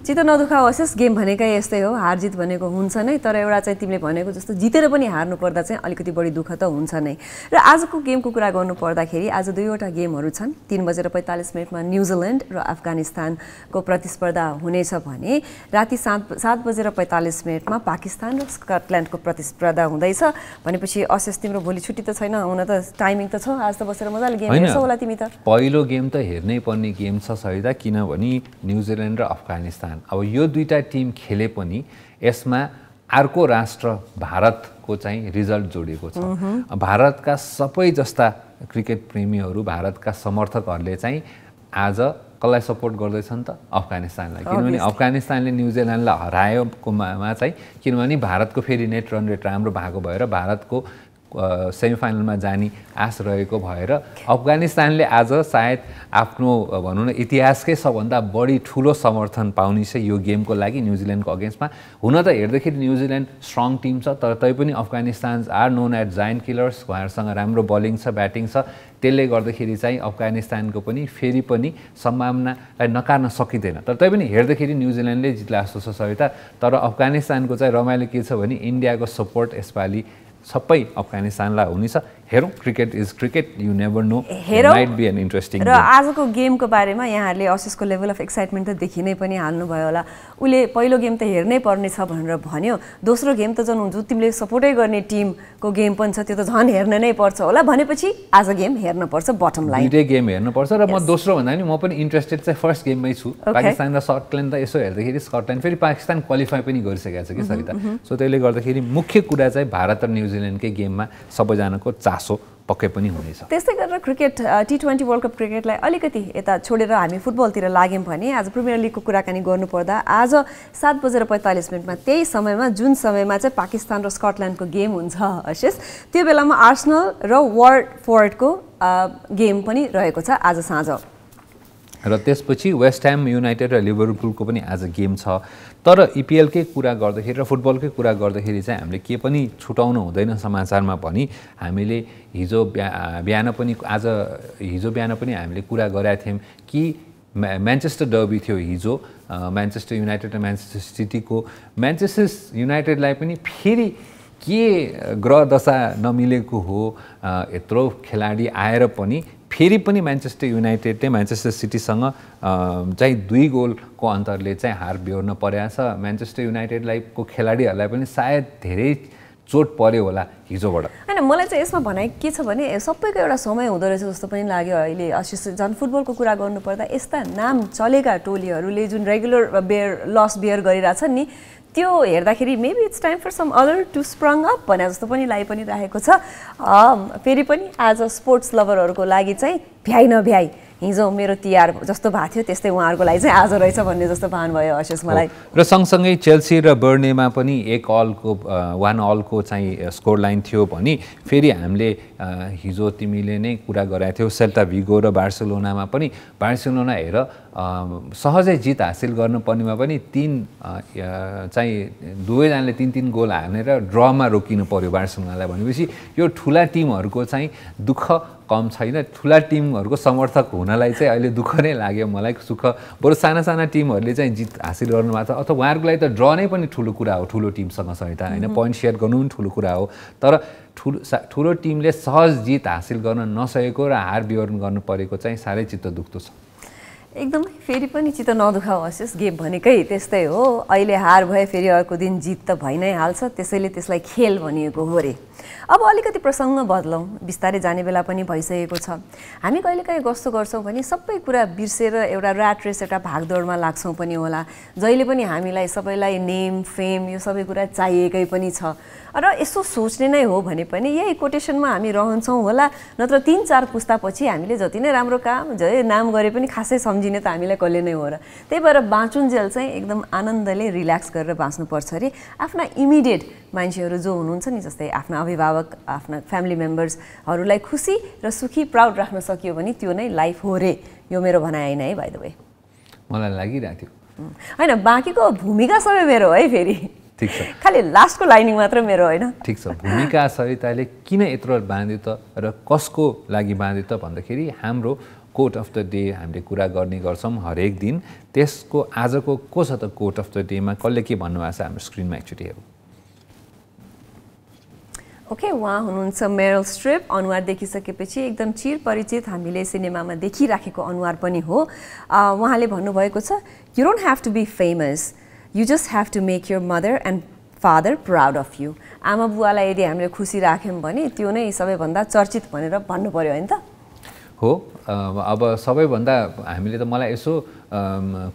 चित्त नदुखाओस् गेम भनेकै यस्तै हो हार जित भनेको हुन्छ नै तर एउटा चाहिँ तिमीले भनेको जस्तो जितेर पनि हार्नु पर्दा चाहिँ अलिकति बढी दुःख त हुन्छ नै र आजको गेमको कुरा गर्नु पर्दाखेरि आज दुईवटा गेमहरू छन् 3:45 न्युजिल्यान्ड र अफगानिस्तानको प्रतिस्पर्धा हुनेछ भने राति 7:45 पाकिस्तान र स्कटल्यान्डको प्रतिस्पर्धा हुँदैछ भनेपछि अशेष तिम्रो भोलि छुट्टी त छैन हुन त टाइमिङ त छ आज त बसेर मजाले गेम हेर्छौ होला तिमी त पहिलो गेम त हेर्नै पर्ने गेम छ सहिदा किनभने न्युजिल्यान्ड र अफगानिस्तान अब यो दुईटा टिम खेले पनि यसमा अर्को राष्ट्र भारतको चाहिँ रिजल्ट जोडिएको छ भारतका सबै जस्ता क्रिकेट प्रेमीहरू भारतका समर्थकहरूले चाहिँ आज कसलाई सपोर्ट गर्दैछन् त अफगानिस्तानलाई किनभने अफगानिस्तानले न्युजिल्यान्डलाई हरायोकोमा चाहिँ किनभने भारतको फेरि नेट रन रेट राम्रो भएको भएर भारतको सेमिफाइनलमा जाने आश रहेको भएर अफगानिस्तानले आज सायद आफ्नो भनौँ न इतिहासकै सबभन्दा बढी ठुलो समर्थन पाउने छ यो गेमको लागि न्युजिल्यान्डको अगेन्स्टमा हुन त हेर्दाखेरि न्युजिल्यान्ड स्ट्रङ टिम छ तर तैपनि Afghanistan are known at giant killers उहाँहरूसँग राम्रो बलिङ छ ब्याटिङ छ त्यसले गर्दाखेरि चाहिँ अफगानिस्तानको पनि फेरि पनि सम्भावनालाई नकार्न सकिँदैन तर तैपनि हेर्दाखेरि न्युजिल्यान्डले जित्ला जस्तो छ सहिता तर अफगानिस्तानको चाहिँ रमाइलो के छ भने इन्डियाको सपोर्ट यसपालि सबै अफगानिस्तानलाई हुनेछ हेरौँ cricket is cricket you never know might be an interesting र आजको गेमको बारेमा यहाँहरूले अशेषको लेभल अफ एक्साइटमेन्ट त देखि नै पनि हाल्नुभयो होला उसले पहिलो गेम त हेर्नै पर्नेछ भनेर भन्यो दोस्रो गेम त झन् हुन्छ तिमीले सपोर्टै गर्ने टिमको गेम पनि छ त्यो त झन् हेर्न नै पर्छ होला भनेपछि आज गेम हेर्न पर्छ बटम लाइन दुईटै गेम हेर्नुपर्छ र म दोस्रो भन्दा पनि म पनि इन्ट्रेस्टेड चाहिँ फर्स्ट गेममै छु पाकिस्तान र स्कटल्यान्ड त यसो हेर्दाखेरि स्कटल्यान्ड फेरि पाकिस्तान क्वालिफाई पनि गरिसकेको छ कि सरिता सो त्यसले गर्दाखेरि मुख्य कुरा चाहिँ भारत र न्युजिल्यान्डकै गेममा सबैजनाको चासो पक्कै पनि हुनेछ त्यस्तै गरेर क्रिकेट T20 वर्ल्ड कप क्रिकेटलाई अलिकति यता छोडेर हामी फुटबलतिर लाग्यौँ भने आज प्रिमियर लिगको कुराकानी गर्नुपर्दा आज 7:45 त्यही समयमा जुन समयमा चाहिँ पाकिस्तान र स्कटल्यान्डको गेम हुन्छ अशेष त्यो बेलामा आर्सेनल र वाटफोर्डको गेम पनि रहेको छ आज साँझ र त्यसपछि वेस्ट ह्याम युनाइटेड र लिभरपुलको पनि आज गेम छ तर इपिएलकै कुरा गर्दाखेरि र फुटबलकै कुरा गर्दाखेरि चाहिँ हामीले के पनि छुटाउनु हुँदैन समाचारमा पनि हामीले हिजो बिहान पनि हामीले कुरा गरेका थियौँ कि म्यान्चेस्टर डर्बी थियो हिजो म्यान्चेस्टर युनाइटेड र म्यान्चेस्टर सिटीको म्यान्चेस्टर युनाइटेडलाई पनि फेरि के ग्रह दशा नमिलेको हो यत्रो खेलाडी आएर पनि फेरि पनि म्यान्चेस्टर युनाइटेडले म्यान्चेस्टर सिटीसँग चाहिँ 2 गोलको अन्तरले चाहिँ हार बेहोर्न परेको छ म्यान्चेस्टर युनाइटेडलाई को खेलाडीहरूलाई पनि सायद धेरै चोट पर्यो होला हिजोबाट हैन मलाई चाहिँ यसमा भनाइ के छ भने सबैको एउटा समय हुँदो रहेछ जस्तो पनि लाग्यो अहिले झन् फुटबलको कुरा गर्नुपर्दा यस्ता नाम चलेका टोलीहरूले जुन रेगुलर लस बियर गरिरहेछन् नि त्यो हेर्दाखेरि maybe it's time for some other to sprung up भने जस्तो पनि लागि राखेको छ फेरि पनि आज स्पोर्ट्स लभरहरूको लागि चाहिँ भ्याइ नभ्याइ हिजो मेरो तिहार जस्तो भएको थियो त्यस्तै उहाँहरूको लागि चाहिँ आज रहेछ भन्ने जस्तो भान भयो अशेष मलाई र सँगसँगै चेल्सी र बर्नेमा पनि 1-1 चाहिँ स्कोर लाइन थियो भने फेरि हामीले हिजो तिमीले नै कुरा गराएको थियौ सेल्टा भिगो र बार्सिलोनामा पनि बार्सिलोना हेर सहजै जित हासिल गर्नुपर्नेमा पनि चाहिँ दुवैजनाले 3-3 गोल हानेर ड्रमा रोकिनु पर्यो बार्सिलोनालाई भनेपछि यो ठुला टिमहरूको चाहिँ दुःख कम छैन ठुला टिमहरूको समर्थक हुनलाई चाहिँ अहिले दुःख नै लाग्यो मलाई सुख बरु साना साना टिमहरूले चाहिँ जित हासिल गर्नुभएको छ अथवा उहाँहरूको लागि त ड्र नै पनि ठुलो कुरा हो ठुलो टिमसँग सहित होइन पोइन्ट सेयर गर्नु पनि ठुलो कुरा हो तर ठुलो टिमले सहज जित हासिल गर्न नसकेको र हार बिहोर्न गर्नु परेको चाहिँ साह्रै चित्त दुख्दो छ एकदमै फेरि पनि चित्त नदुखाओस्, गेम भनेकै त्यस्तै हो। अहिले हार भए फेरि अर्को दिन जित त भइ नै हाल्छ, त्यसैले त्यसलाई खेल भनिएको हो रे। अब अलिकति प्रसङ्ग बदलौँ, बिस्तारै जाने बेला पनि भइसकेको छ। हामी कहिलेकाहीँ कस्तो गर्छौँ भने सबै कुरा बिर्सेर एउटा ऱ्याट रेस, एउटा भागदौडमा लाग्छौँ पनि होला। जहिले पनि हामीलाई सबैलाई नेम फेम यो सबै कुरा चाहिएकै पनि छ र यसो सोच्ने नै हो भने पनि यही कोटेसनमा हामी रहन्छौँ होला, नत्र 3-4 पुस्तापछि हामीले जति नै राम्रो काम नाम गरे पनि खासै सम्झिने त हामीलाई कसले नै हो र। त्यही भएर बाँचुन्जेल चाहिँ एकदम आनन्दले रिल्याक्स गरेर बाँच्नुपर्छ अरे। आफ्ना इमिडिएट मान्छेहरू जो हुनुहुन्छ नि, जस्तै आफ्ना अभिभावक, आफ्ना फ्यामिली मेम्बर्सहरूलाई खुसी र सुखी प्राउड राख्न सकियो भने त्यो नै लाइफ हो रे। यो मेरो भनाइ होइन है, बाइ द वे। मलाई लागिरहेको थियो होइन, बाँकीको भूमिका सबै मेरो है। फेरि ठिक छ, खालि लास्टको लाइनिङ मात्र मेरो होइन। ठिक छ। भूमिका सहितले किन यत्रो बाँध्यो त र कसको लागि बाँध्यो त भन्दाखेरि हाम्रो कोट अफ द डे हामीले कुरा गर्ने गर्छौँ हरेक दिन। त्यसको आजको को छ त कोट अफ द डेमा, कसले के भन्नुभएको छ हाम्रो स्क्रिनमा एकचोटि हेरौँ। ओके, उहाँ हुनुहुन्छ मेरिल स्ट्रिप। अनुहार देखिसकेपछि एकदम चिर परिचित, हामीले सिनेमामा देखिराखेको अनुहार पनि हो। उहाँले भन्नुभएको छ, you don't have to be famous, you just have to make your mother and father proud of you. आमा बुवालाई यदि हामीले खुसी राख्यौँ भने त्यो नै सबैभन्दा चर्चित भनेर भन्नु पर्यो होइन त? हो। अब सबैभन्दा हामीले त मलाई यसो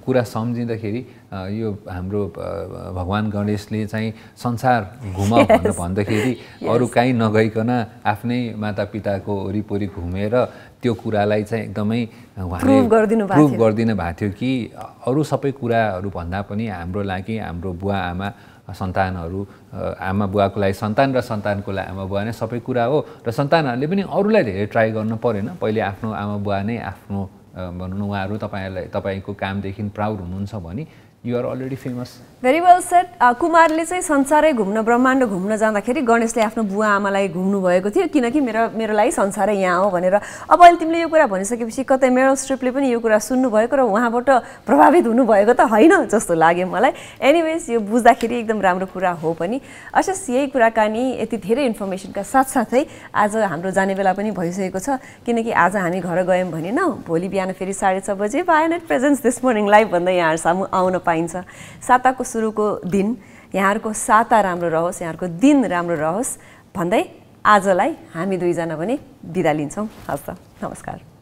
कुरा सम्झिँदाखेरि यो हाम्रो भगवान् गणेशले चाहिँ संसार घुम भनेर भन्दाखेरि अरू कहीँ नगइकन आफ्नै मातापिताको वरिपरि घुमेर त्यो कुरालाई चाहिँ एकदमै उहाँले प्रुभ गरिदिनु भएको थियो कि अरू सबै कुराहरू भन्दा पनि हाम्रो लागि हाम्रो बुवा आमा सन्तानहरू, आमा बुवाको लागि सन्तान र सन्तानको लागि आमा बुवा नै सबै कुरा हो। र सन्तानहरूले पनि अरूलाई धेरै ट्राई गर्नु परेन, पहिले आफ्नो आमा बुवा नै आफ्नो भनौँ न उहाँहरू तपाईँको कामदेखि प्राउड हुनुहुन्छ भने you are already famous. Very well said. कुमारले चाहिँ संसारै घुम्न, ब्रह्माण्ड घुम्न जाँदाखेरि गणेशले आफ्नो बुवा आमालाई घुम्नु भएको थियो, किनकि मेरो लागि संसारै यहाँ हो भनेर। अब अहिले तिमीले यो कुरा भनिसकेपछि कतै मेरिल स्ट्रिपले पनि यो कुरा सुन्नुभएको र उहाँबाट प्रभावित हुनुभएको त होइन जस्तो लाग्यो मलाई। एनिवेज, यो बुझ्दाखेरि एकदम राम्रो कुरा हो पनि। अवश्य यही कुराकानी यति धेरै इन्फर्मेसनका साथसाथै आज हाम्रो जाने बेला पनि भइसकेको छ, किनकि आज हामी घर गयौँ भने न भोलि बिहान फेरि 6:30 बजे भायोनेट प्रेजेन्स दिस मर्निङ लाइभ भन्दै यहाँहरू सामु आउन पाइन्छ। साताको सुरुको दिन यहाँहरूको साता राम्रो रहोस्, यहाँहरूको दिन राम्रो रहोस् भन्दै आजलाई हामी दुईजना पनि बिदा लिन्छौँ। हस् त, नमस्कार।